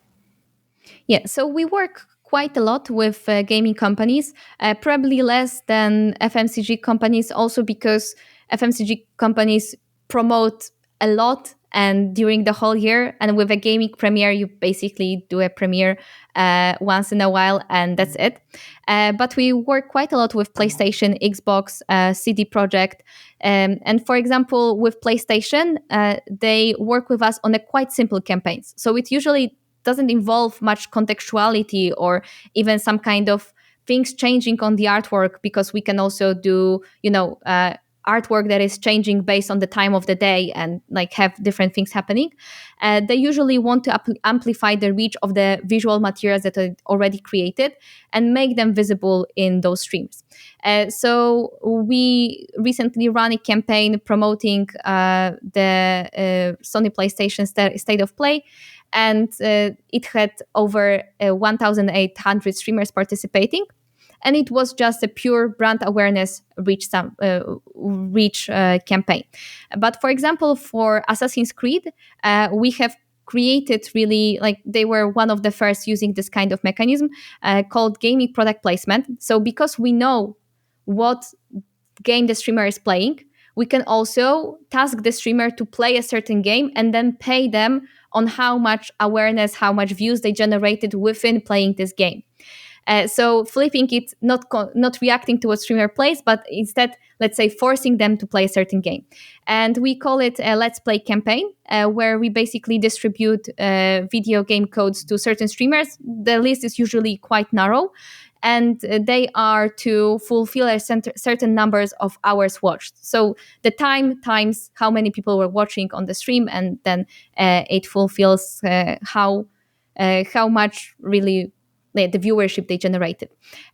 Yeah, so we work quite a lot with gaming companies, probably less than FMCG companies, also because FMCG companies promote a lot and during the whole year. And with a gaming premiere, you basically do a premiere once in a while, and that's it. But we work quite a lot with PlayStation, Xbox, CD Projekt. And for example, with PlayStation, they work with us on a quite simple campaigns. So it usually doesn't involve much contextuality or even some kind of things changing on the artwork, because we can also do artwork that is changing based on the time of the day and like have different things happening. They usually want to amplify the reach of the visual materials that are already created and make them visible in those streams. So we recently ran a campaign promoting the Sony PlayStation State of Play, and it had over 1,800 streamers participating. And it was just a pure brand awareness reach campaign. But for example, for Assassin's Creed, we have created really, like, they were one of the first using this kind of mechanism called gaming product placement. So because we know what game the streamer is playing, we can also task the streamer to play a certain game and then pay them on how much awareness, how much views they generated within playing this game. So flipping it, not reacting to what streamer plays, but instead, let's say, forcing them to play a certain game. And we call it a Let's Play campaign, where we basically distribute video game codes to certain streamers. The list is usually quite narrow, and they are to fulfill a certain numbers of hours watched. So the time times how many people were watching on the stream, and then it fulfills how much really the viewership they generated.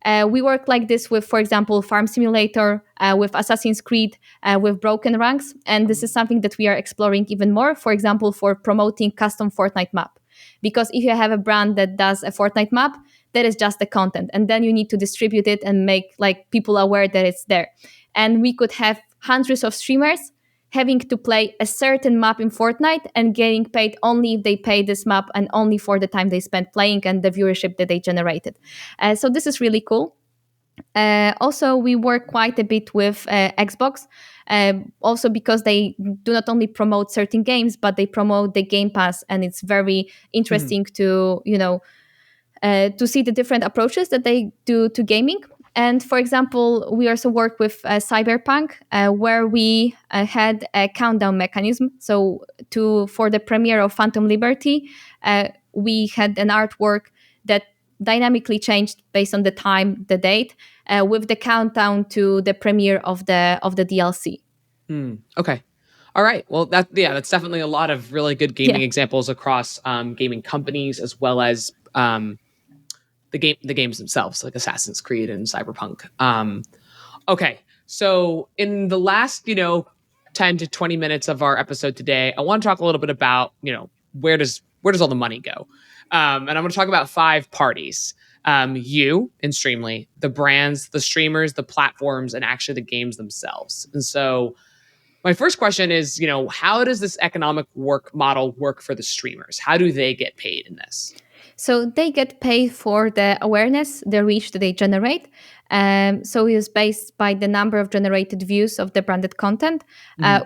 We work like this with, for example, Farm Simulator, with Assassin's Creed, with Broken Ranks, and this is something that we are exploring even more, for example, for promoting custom Fortnite map. Because if you have a brand that does a Fortnite map, that is just the content, and then you need to distribute it and make like people aware that it's there. And we could have hundreds of streamers having to play a certain map in Fortnite and getting paid only if they pay this map and only for the time they spent playing and the viewership that they generated. So this is really cool. Also, we work quite a bit with Xbox, also because they do not only promote certain games, but they promote the Game Pass, and it's very interesting to see the different approaches that they do to gaming. And for example, we also work with Cyberpunk, where we had a countdown mechanism. So for the premiere of Phantom Liberty, we had an artwork that dynamically changed based on the time, the date, with the countdown to the premiere of the DLC. Okay. All right. Well, that's definitely a lot of really good gaming examples across gaming companies as well as the games themselves, like Assassin's Creed and Cyberpunk. Okay. So in the last 10 to 20 minutes of our episode today, I want to talk a little bit about where does all the money go, and I'm going to talk about 5 parties. You, InStreamly, the brands, the streamers, the platforms, and actually the games themselves. And so my first question is, how does this economic model work for the streamers? How do they get paid in this? So they get paid for the awareness, the reach that they generate. So it's based by the number of generated views of the branded content.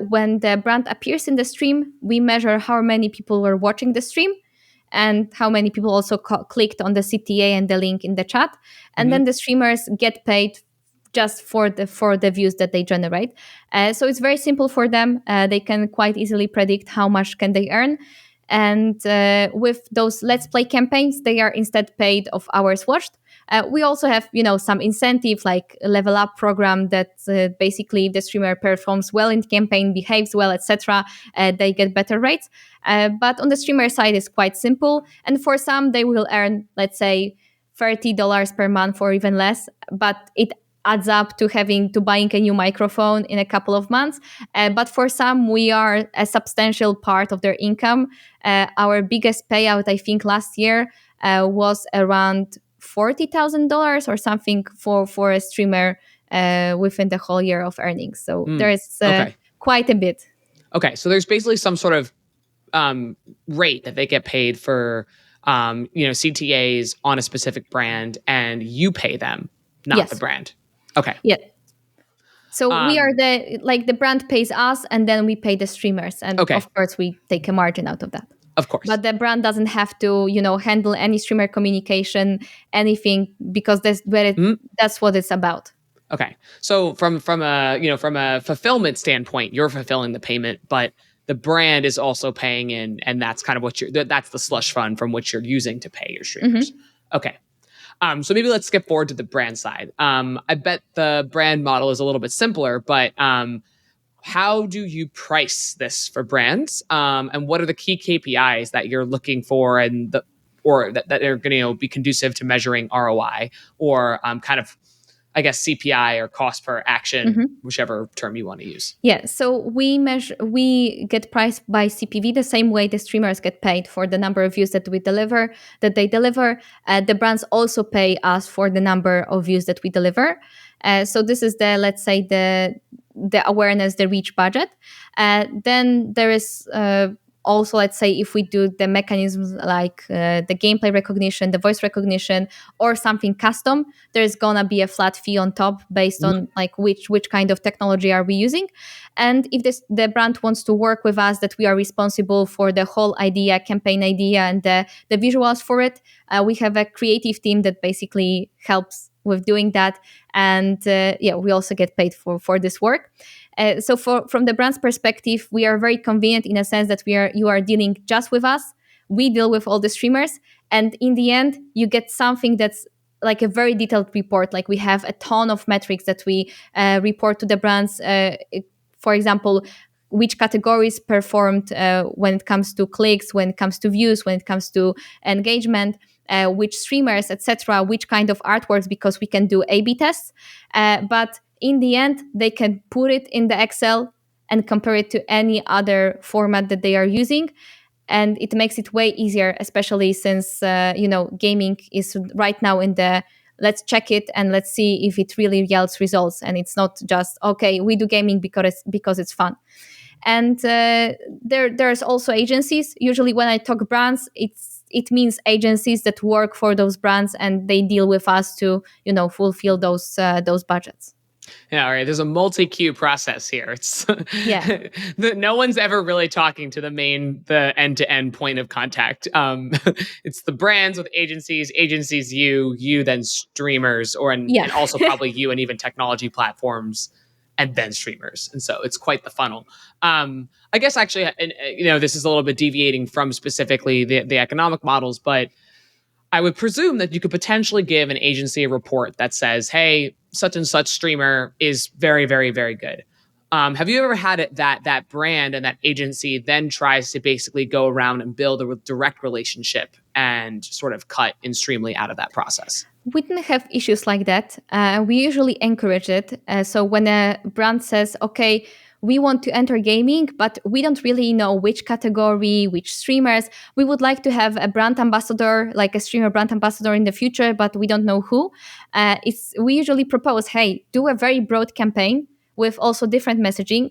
When the brand appears in the stream, we measure how many people were watching the stream and how many people also clicked on the CTA and the link in the chat. And then the streamers get paid just for the views that they generate. So it's very simple for them. They can quite easily predict how much can they earn. And with those Let's Play campaigns, they are instead paid of hours watched. We also have, some incentive like a level up program that basically if the streamer performs well in the campaign, behaves well, etc., they get better rates. But on the streamer side, it's quite simple. And for some, they will earn, let's say, $30 per month or even less. But it adds up to having to buying a new microphone in a couple of months. But for some, we are a substantial part of their income. Our biggest payout, I think, last year was around $40,000 or something for a streamer within the whole year of earnings. So there's quite a bit. Okay, so there's basically some sort of rate that they get paid for, CTAs on a specific brand, and you pay them, not the brand. Okay. Yeah. So we are the brand pays us and then we pay the streamers. And of course we take a margin out of that. Of course. But the brand doesn't have to, handle any streamer communication, anything, because that's what it's about. Okay. So from a fulfillment standpoint, you're fulfilling the payment, but the brand is also paying in, and that's kind of that's the slush fund from which you're using to pay your streamers. Okay. So maybe let's skip forward to the brand side. I bet the brand model is a little bit simpler, but how do you price this for brands? And what are the key KPIs that you're looking for and that are going to be conducive to measuring ROI or kind of, I guess, CPI or cost per action, whichever term you want to use? Yeah, so we get priced by CPV the same way the streamers get paid for the number of views that they deliver. The brands also pay us for the number of views that we deliver. So this is let's say the awareness, the reach budget. Then there is also, let's say, if we do the mechanisms like the gameplay recognition, the voice recognition, or something custom, there's gonna be a flat fee on top based on like which kind of technology are we using. And if the brand wants to work with us, that we are responsible for the whole idea, campaign idea, and the visuals for it, we have a creative team that basically helps with doing that. And we also get paid for this work. So from the brand's perspective, we are very convenient in a sense that you are dealing just with us. We deal with all the streamers. And in the end, you get something that's like a very detailed report. Like we have a ton of metrics that we report to the brands. For example, which categories performed when it comes to clicks, when it comes to views, when it comes to engagement, which streamers, etc., which kind of artworks, because we can do A/B tests. But in the end, they can put it in the Excel and compare it to any other format that they are using. And it makes it way easier, especially since, gaming is right now in the let's check it and let's see if it really yields results. And it's not just, okay, we do gaming because it's fun. And there's also agencies. Usually when I talk brands, it means agencies that work for those brands and they deal with us to, fulfill those budgets. Yeah, all right. There's a multi-queue process here. It's Yeah. no one's ever really talking to the end-to-end point of contact. It's the brands with agencies, you then streamers, Yeah. and also probably you and even technology platforms, and then streamers. And so it's quite the funnel. I guess actually, this is a little bit deviating from specifically the economic models, but I would presume that you could potentially give an agency a report that says, "Hey, such and such streamer is very, very, very good." Have you ever had it that brand and that agency then tries to basically go around and build a direct relationship and sort of cut InStreamly out of that process? We didn't have issues like that. We usually encourage it. So when a brand says, okay, we want to enter gaming, but we don't really know which category, which streamers, we would like to have a brand ambassador, like a streamer brand ambassador in the future, but we don't know who. We usually propose, hey, do a very broad campaign with also different messaging.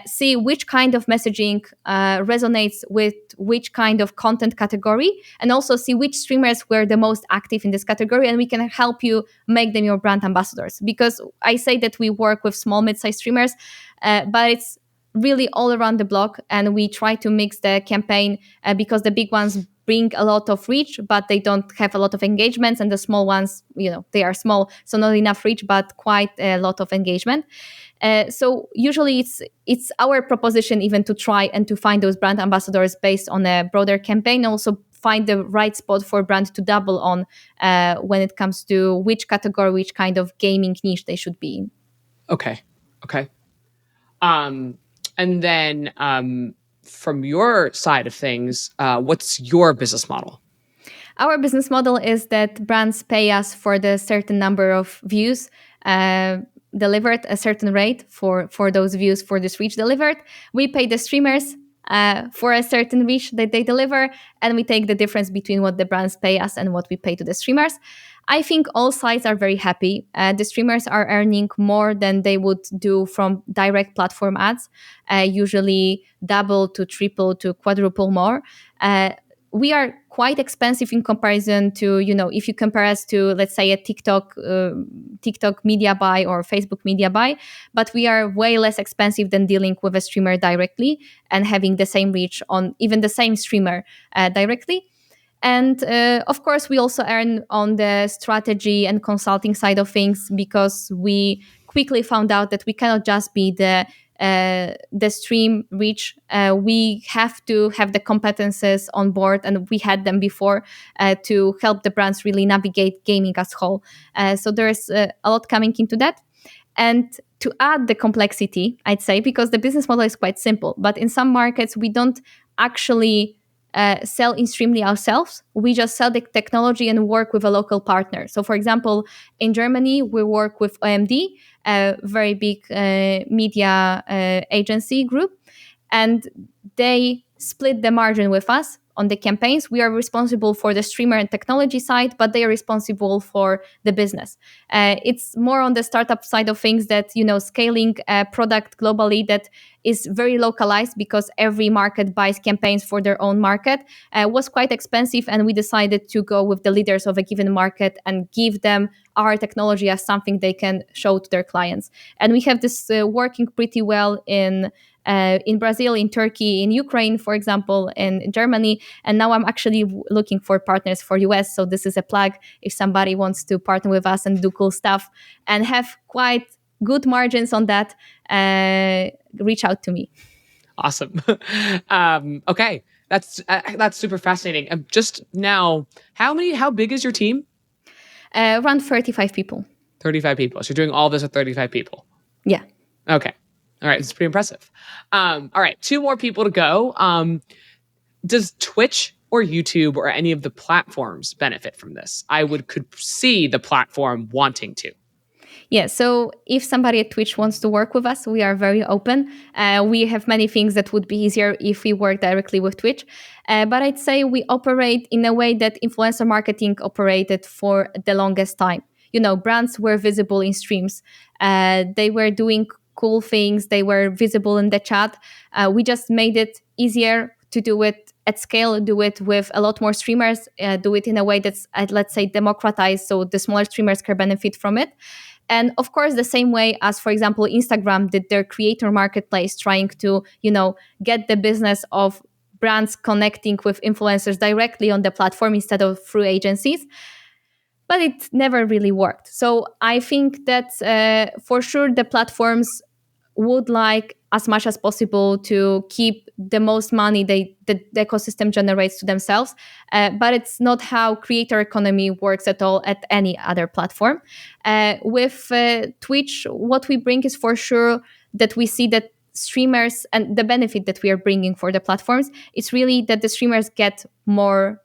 See which kind of messaging resonates with which kind of content category, and also see which streamers were the most active in this category, and we can help you make them your brand ambassadors. Because I say that we work with small, mid-sized streamers, but it's really all around the block, and we try to mix the campaign because the big ones bring a lot of reach, but they don't have a lot of engagements, and the small ones, they are small, so not enough reach, but quite a lot of engagement. So usually it's our proposition even to try and to find those brand ambassadors based on a broader campaign, also find the right spot for brand to double on when it comes to which category, which kind of gaming niche they should be in. Okay. And then from your side of things, what's your business model? Our business model is that brands pay us for the certain number of views delivered, a certain rate for those views, for this reach delivered. We pay the streamers for a certain reach that they deliver, and we take the difference between what the brands pay us and what we pay to the streamers. I think all sides are very happy. The streamers are earning more than they would do from direct platform ads, usually double to triple to quadruple more. We are quite expensive in comparison to, if you compare us to, let's say, a TikTok media buy or Facebook media buy, but we are way less expensive than dealing with a streamer directly and having the same reach on even the same streamer directly. And of course, we also earn on the strategy and consulting side of things, because we quickly found out that we cannot just be the stream reach. We have to have the competences on board, and we had them before to help the brands really navigate gaming as whole. So there's a lot coming into that. And to add the complexity, I'd say, because the business model is quite simple, but in some markets, we don't actually sell InStreamly ourselves. We just sell the technology and work with a local partner. So, for example, in Germany, we work with OMD, a very big media agency group, and they split the margin with us on the campaigns. We are responsible for the streamer and technology side, but they are responsible for the business. It's more on the startup side of things that, scaling a product globally that is very localized, because every market buys campaigns for their own market, was quite expensive. And we decided to go with the leaders of a given market and give them our technology as something they can show to their clients. And we have this working pretty well in Brazil, in Turkey, in Ukraine, for example, in Germany. And now I'm actually looking for partners for US. So this is a plug. If somebody wants to partner with us and do cool stuff and have quite good margins on that, reach out to me. Awesome. Okay. That's super fascinating. Just now, how big is your team? Around 35 people. 35 people. So you're doing all this with 35 people. Yeah. Okay. All right. It's pretty impressive. All right. 2 more people to go. Does Twitch or YouTube or any of the platforms benefit from this? Could see the platform wanting to. Yeah, so if somebody at Twitch wants to work with us, we are very open. We have many things that would be easier if we work directly with Twitch. But I'd say we operate in a way that influencer marketing operated for the longest time. Brands were visible in streams. They were doing cool things. They were visible in the chat. We just made it easier to do it at scale, do it with a lot more streamers, do it in a way that's, let's say, democratized, so the smaller streamers can benefit from it. And of course, the same way as, for example, Instagram did their creator marketplace, trying to, get the business of brands connecting with influencers directly on the platform instead of through agencies. But it never really worked. So I think that for sure the platforms would like as much as possible to keep the most money the ecosystem generates to themselves. But it's not how creator economy works at all at any other platform. With Twitch, what we bring is for sure that we see that streamers, and the benefit that we are bringing for the platforms, it's really that the streamers get more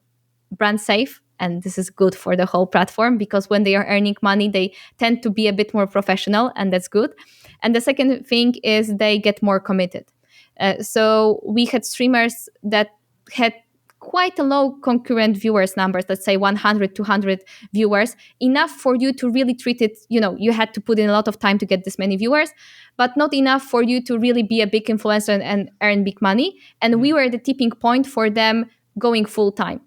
brand safe, and this is good for the whole platform, because when they are earning money they tend to be a bit more professional, and that's good. And the second thing is they get more committed. So we had streamers that had quite a low concurrent viewers numbers, let's say 100, 200 viewers, enough for you to really treat it, you had to put in a lot of time to get this many viewers, but not enough for you to really be a big influencer and earn big money. And we were the tipping point for them going full time,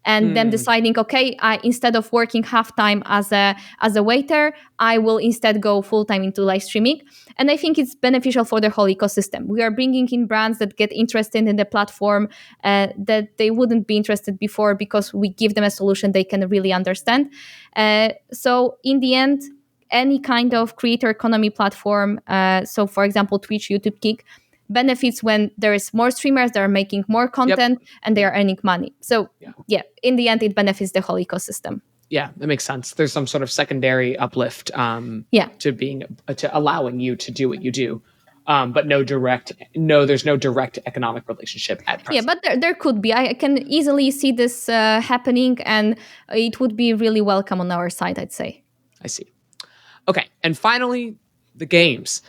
and them deciding, okay, instead of working half time as a waiter, I will instead go full time into live streaming. And I think it's beneficial for the whole ecosystem. We are bringing in brands that get interested in the platform that they wouldn't be interested before, because we give them a solution they can really understand. So in the end, any kind of creator economy platform, so for example Twitch, YouTube, Kick, benefits when there is more streamers that are making more content and they are earning money. So in the end, it benefits the whole ecosystem. Yeah, that makes sense. There's some sort of secondary uplift to allowing you to do what you do. But there's no direct economic relationship at present. Yeah, but there could be. I can easily see this happening, and it would be really welcome on our side, I'd say. I see. Okay, and finally, the games.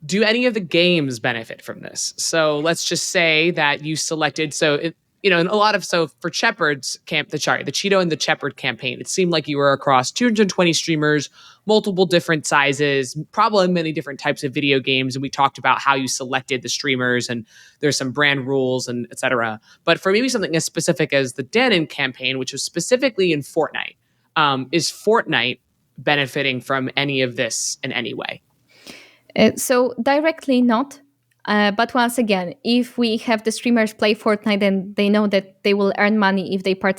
Do any of the games benefit from this? So let's just say that you selected, for Shepard's the Cheeto and the Shepherd campaign, it seemed like you were across 220 streamers, multiple different sizes, probably many different types of video games. And we talked about how you selected the streamers, and there's some brand rules and et cetera. But for maybe something as specific as the Danio campaign, which was specifically in Fortnite, is Fortnite benefiting from any of this in any way? So directly not. But once again, if we have the streamers play Fortnite and they know that they will earn money if they play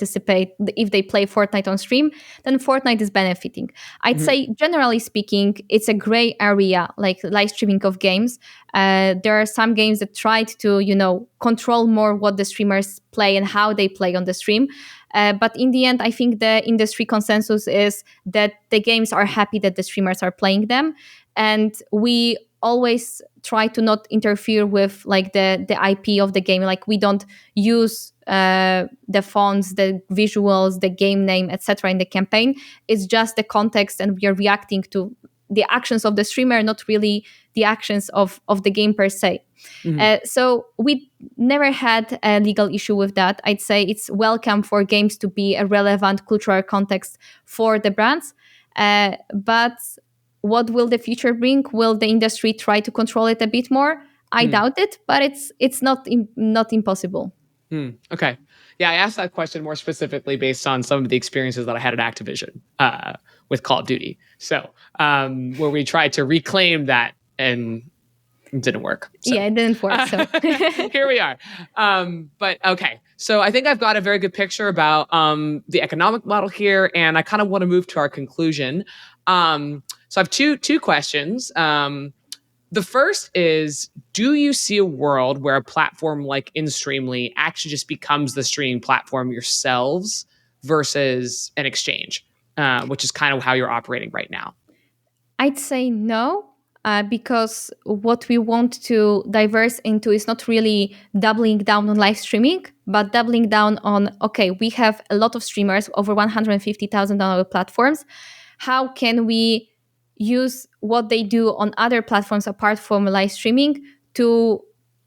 Fortnite on stream, then Fortnite is benefiting. I'd say, generally speaking, it's a gray area, like live streaming of games. There are some games that tried to, control more what the streamers play and how they play on the stream. But in the end, I think the industry consensus is that the games are happy that the streamers are playing them. And we always try to not interfere with like the IP of the game. Like we don't use the fonts, the visuals, the game name, etc. in the campaign. It's just the context, and we are reacting to the actions of the streamer, not really the actions of the game per se. So we never had a legal issue with that. I'd say it's welcome for games to be a relevant cultural context for the brands. But what will the future bring? Will the industry try to control it a bit more? I doubt it, but it's not impossible. Okay. Yeah, I asked that question more specifically based on some of the experiences that I had at Activision with Call of Duty. So where we tried to reclaim that and it didn't work. So. Yeah, it didn't work. So here we are. But okay. So I think I've got a very good picture about the economic model here, and I kind of want to move to our conclusion. So I have two questions. The first is, do you see a world where a platform like InStreamly actually just becomes the streaming platform yourselves versus an exchange, which is kind of how you're operating right now? I'd say no, because what we want to diverse into is not really doubling down on live streaming, but doubling down on, okay, we have a lot of streamers, over 150,000 on our platforms. How can we use what they do on other platforms apart from live streaming to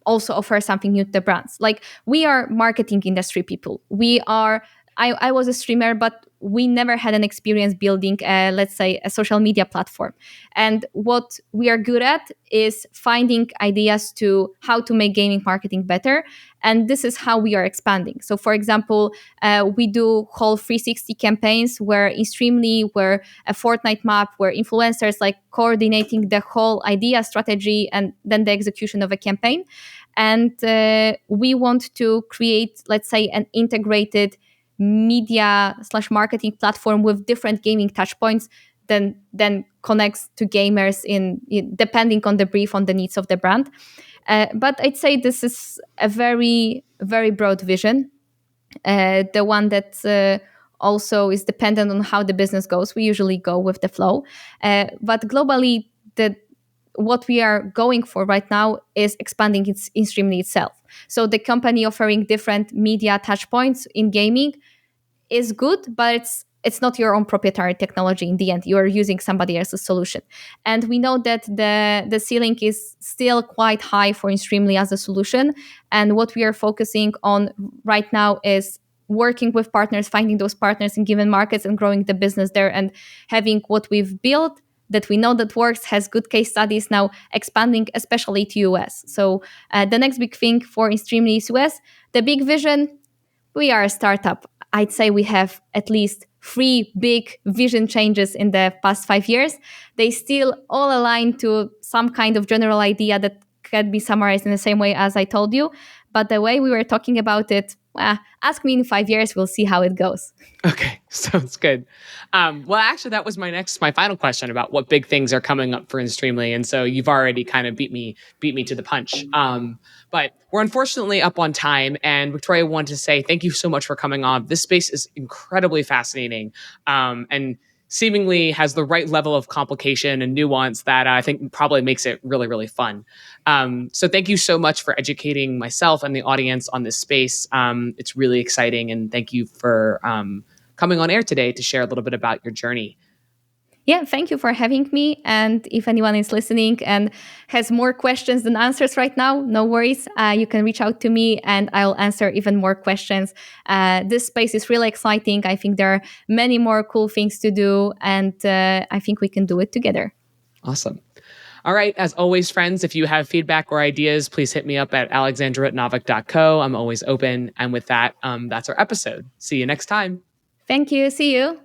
also offer something new to the brands? Like, we are marketing industry people. We are I was a streamer, but we never had an experience building, let's say, a social media platform. And what we are good at is finding ideas to how to make gaming marketing better. And this is how we are expanding. So, for example, we do whole 360 campaigns where InStreamly, where a Fortnite map, where influencers like coordinating the whole idea, strategy, and then the execution of a campaign. And we want to create, let's say, an integrated media/marketing platform with different gaming touch points then connects to gamers in depending on the brief, on the needs of the brand. But I'd say this is a very, very broad vision. The one that also is dependent on how the business goes. We usually go with the flow. But globally, what we are going for right now is expanding InStreamly itself. So the company offering different media touch points in gaming is good, but it's not your own proprietary technology in the end. You are using somebody else's solution. And we know that the ceiling is still quite high for InStreamly as a solution. And what we are focusing on right now is working with partners, finding those partners in given markets and growing the business there, and having what we've built that we know that works, has good case studies, now expanding especially to US. So the next big thing for InStreamly is US. The big vision, we are a startup. I'd say we have at least 3 big vision changes in the past 5 years. They still all align to some kind of general idea that can be summarized in the same way as I told you. But the way we were talking about it, ask me in 5 years, we'll see how it goes. Okay, sounds good. Well, actually, that was my final question about what big things are coming up for InStreamly, and so you've already kind of beat me to the punch. But we're unfortunately up on time, and Wiktoria wanted to say thank you so much for coming on. This space is incredibly fascinating, and seemingly has the right level of complication and nuance that I think probably makes it really, really fun. So thank you so much for educating myself and the audience on this space. It's really exciting, and thank you for coming on air today to share a little bit about your journey. Yeah, thank you for having me. And if anyone is listening and has more questions than answers right now, no worries. You can reach out to me and I'll answer even more questions. This space is really exciting. I think there are many more cool things to do, and I think we can do it together. Awesome. All right. As always, friends, if you have feedback or ideas, please hit me up at alexandra@naavik.co. I'm always open. And with that, that's our episode. See you next time. Thank you. See you.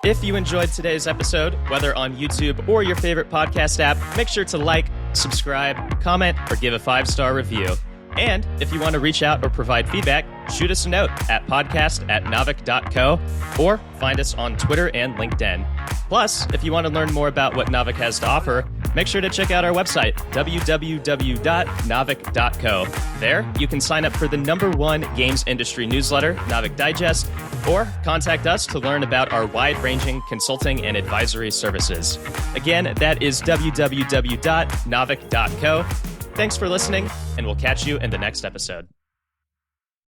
If you enjoyed today's episode, whether on YouTube or your favorite podcast app, make sure to like, subscribe, comment, or give a 5-star review. And if you want to reach out or provide feedback, shoot us a note at podcast@naavik.co or find us on Twitter and LinkedIn. Plus, if you want to learn more about what Naavik has to offer, make sure to check out our website, www.naavik.co. There, you can sign up for the #1 games industry newsletter, Naavik Digest, or contact us to learn about our wide-ranging consulting and advisory services. Again, that is www.naavik.co. Thanks for listening, and we'll catch you in the next episode.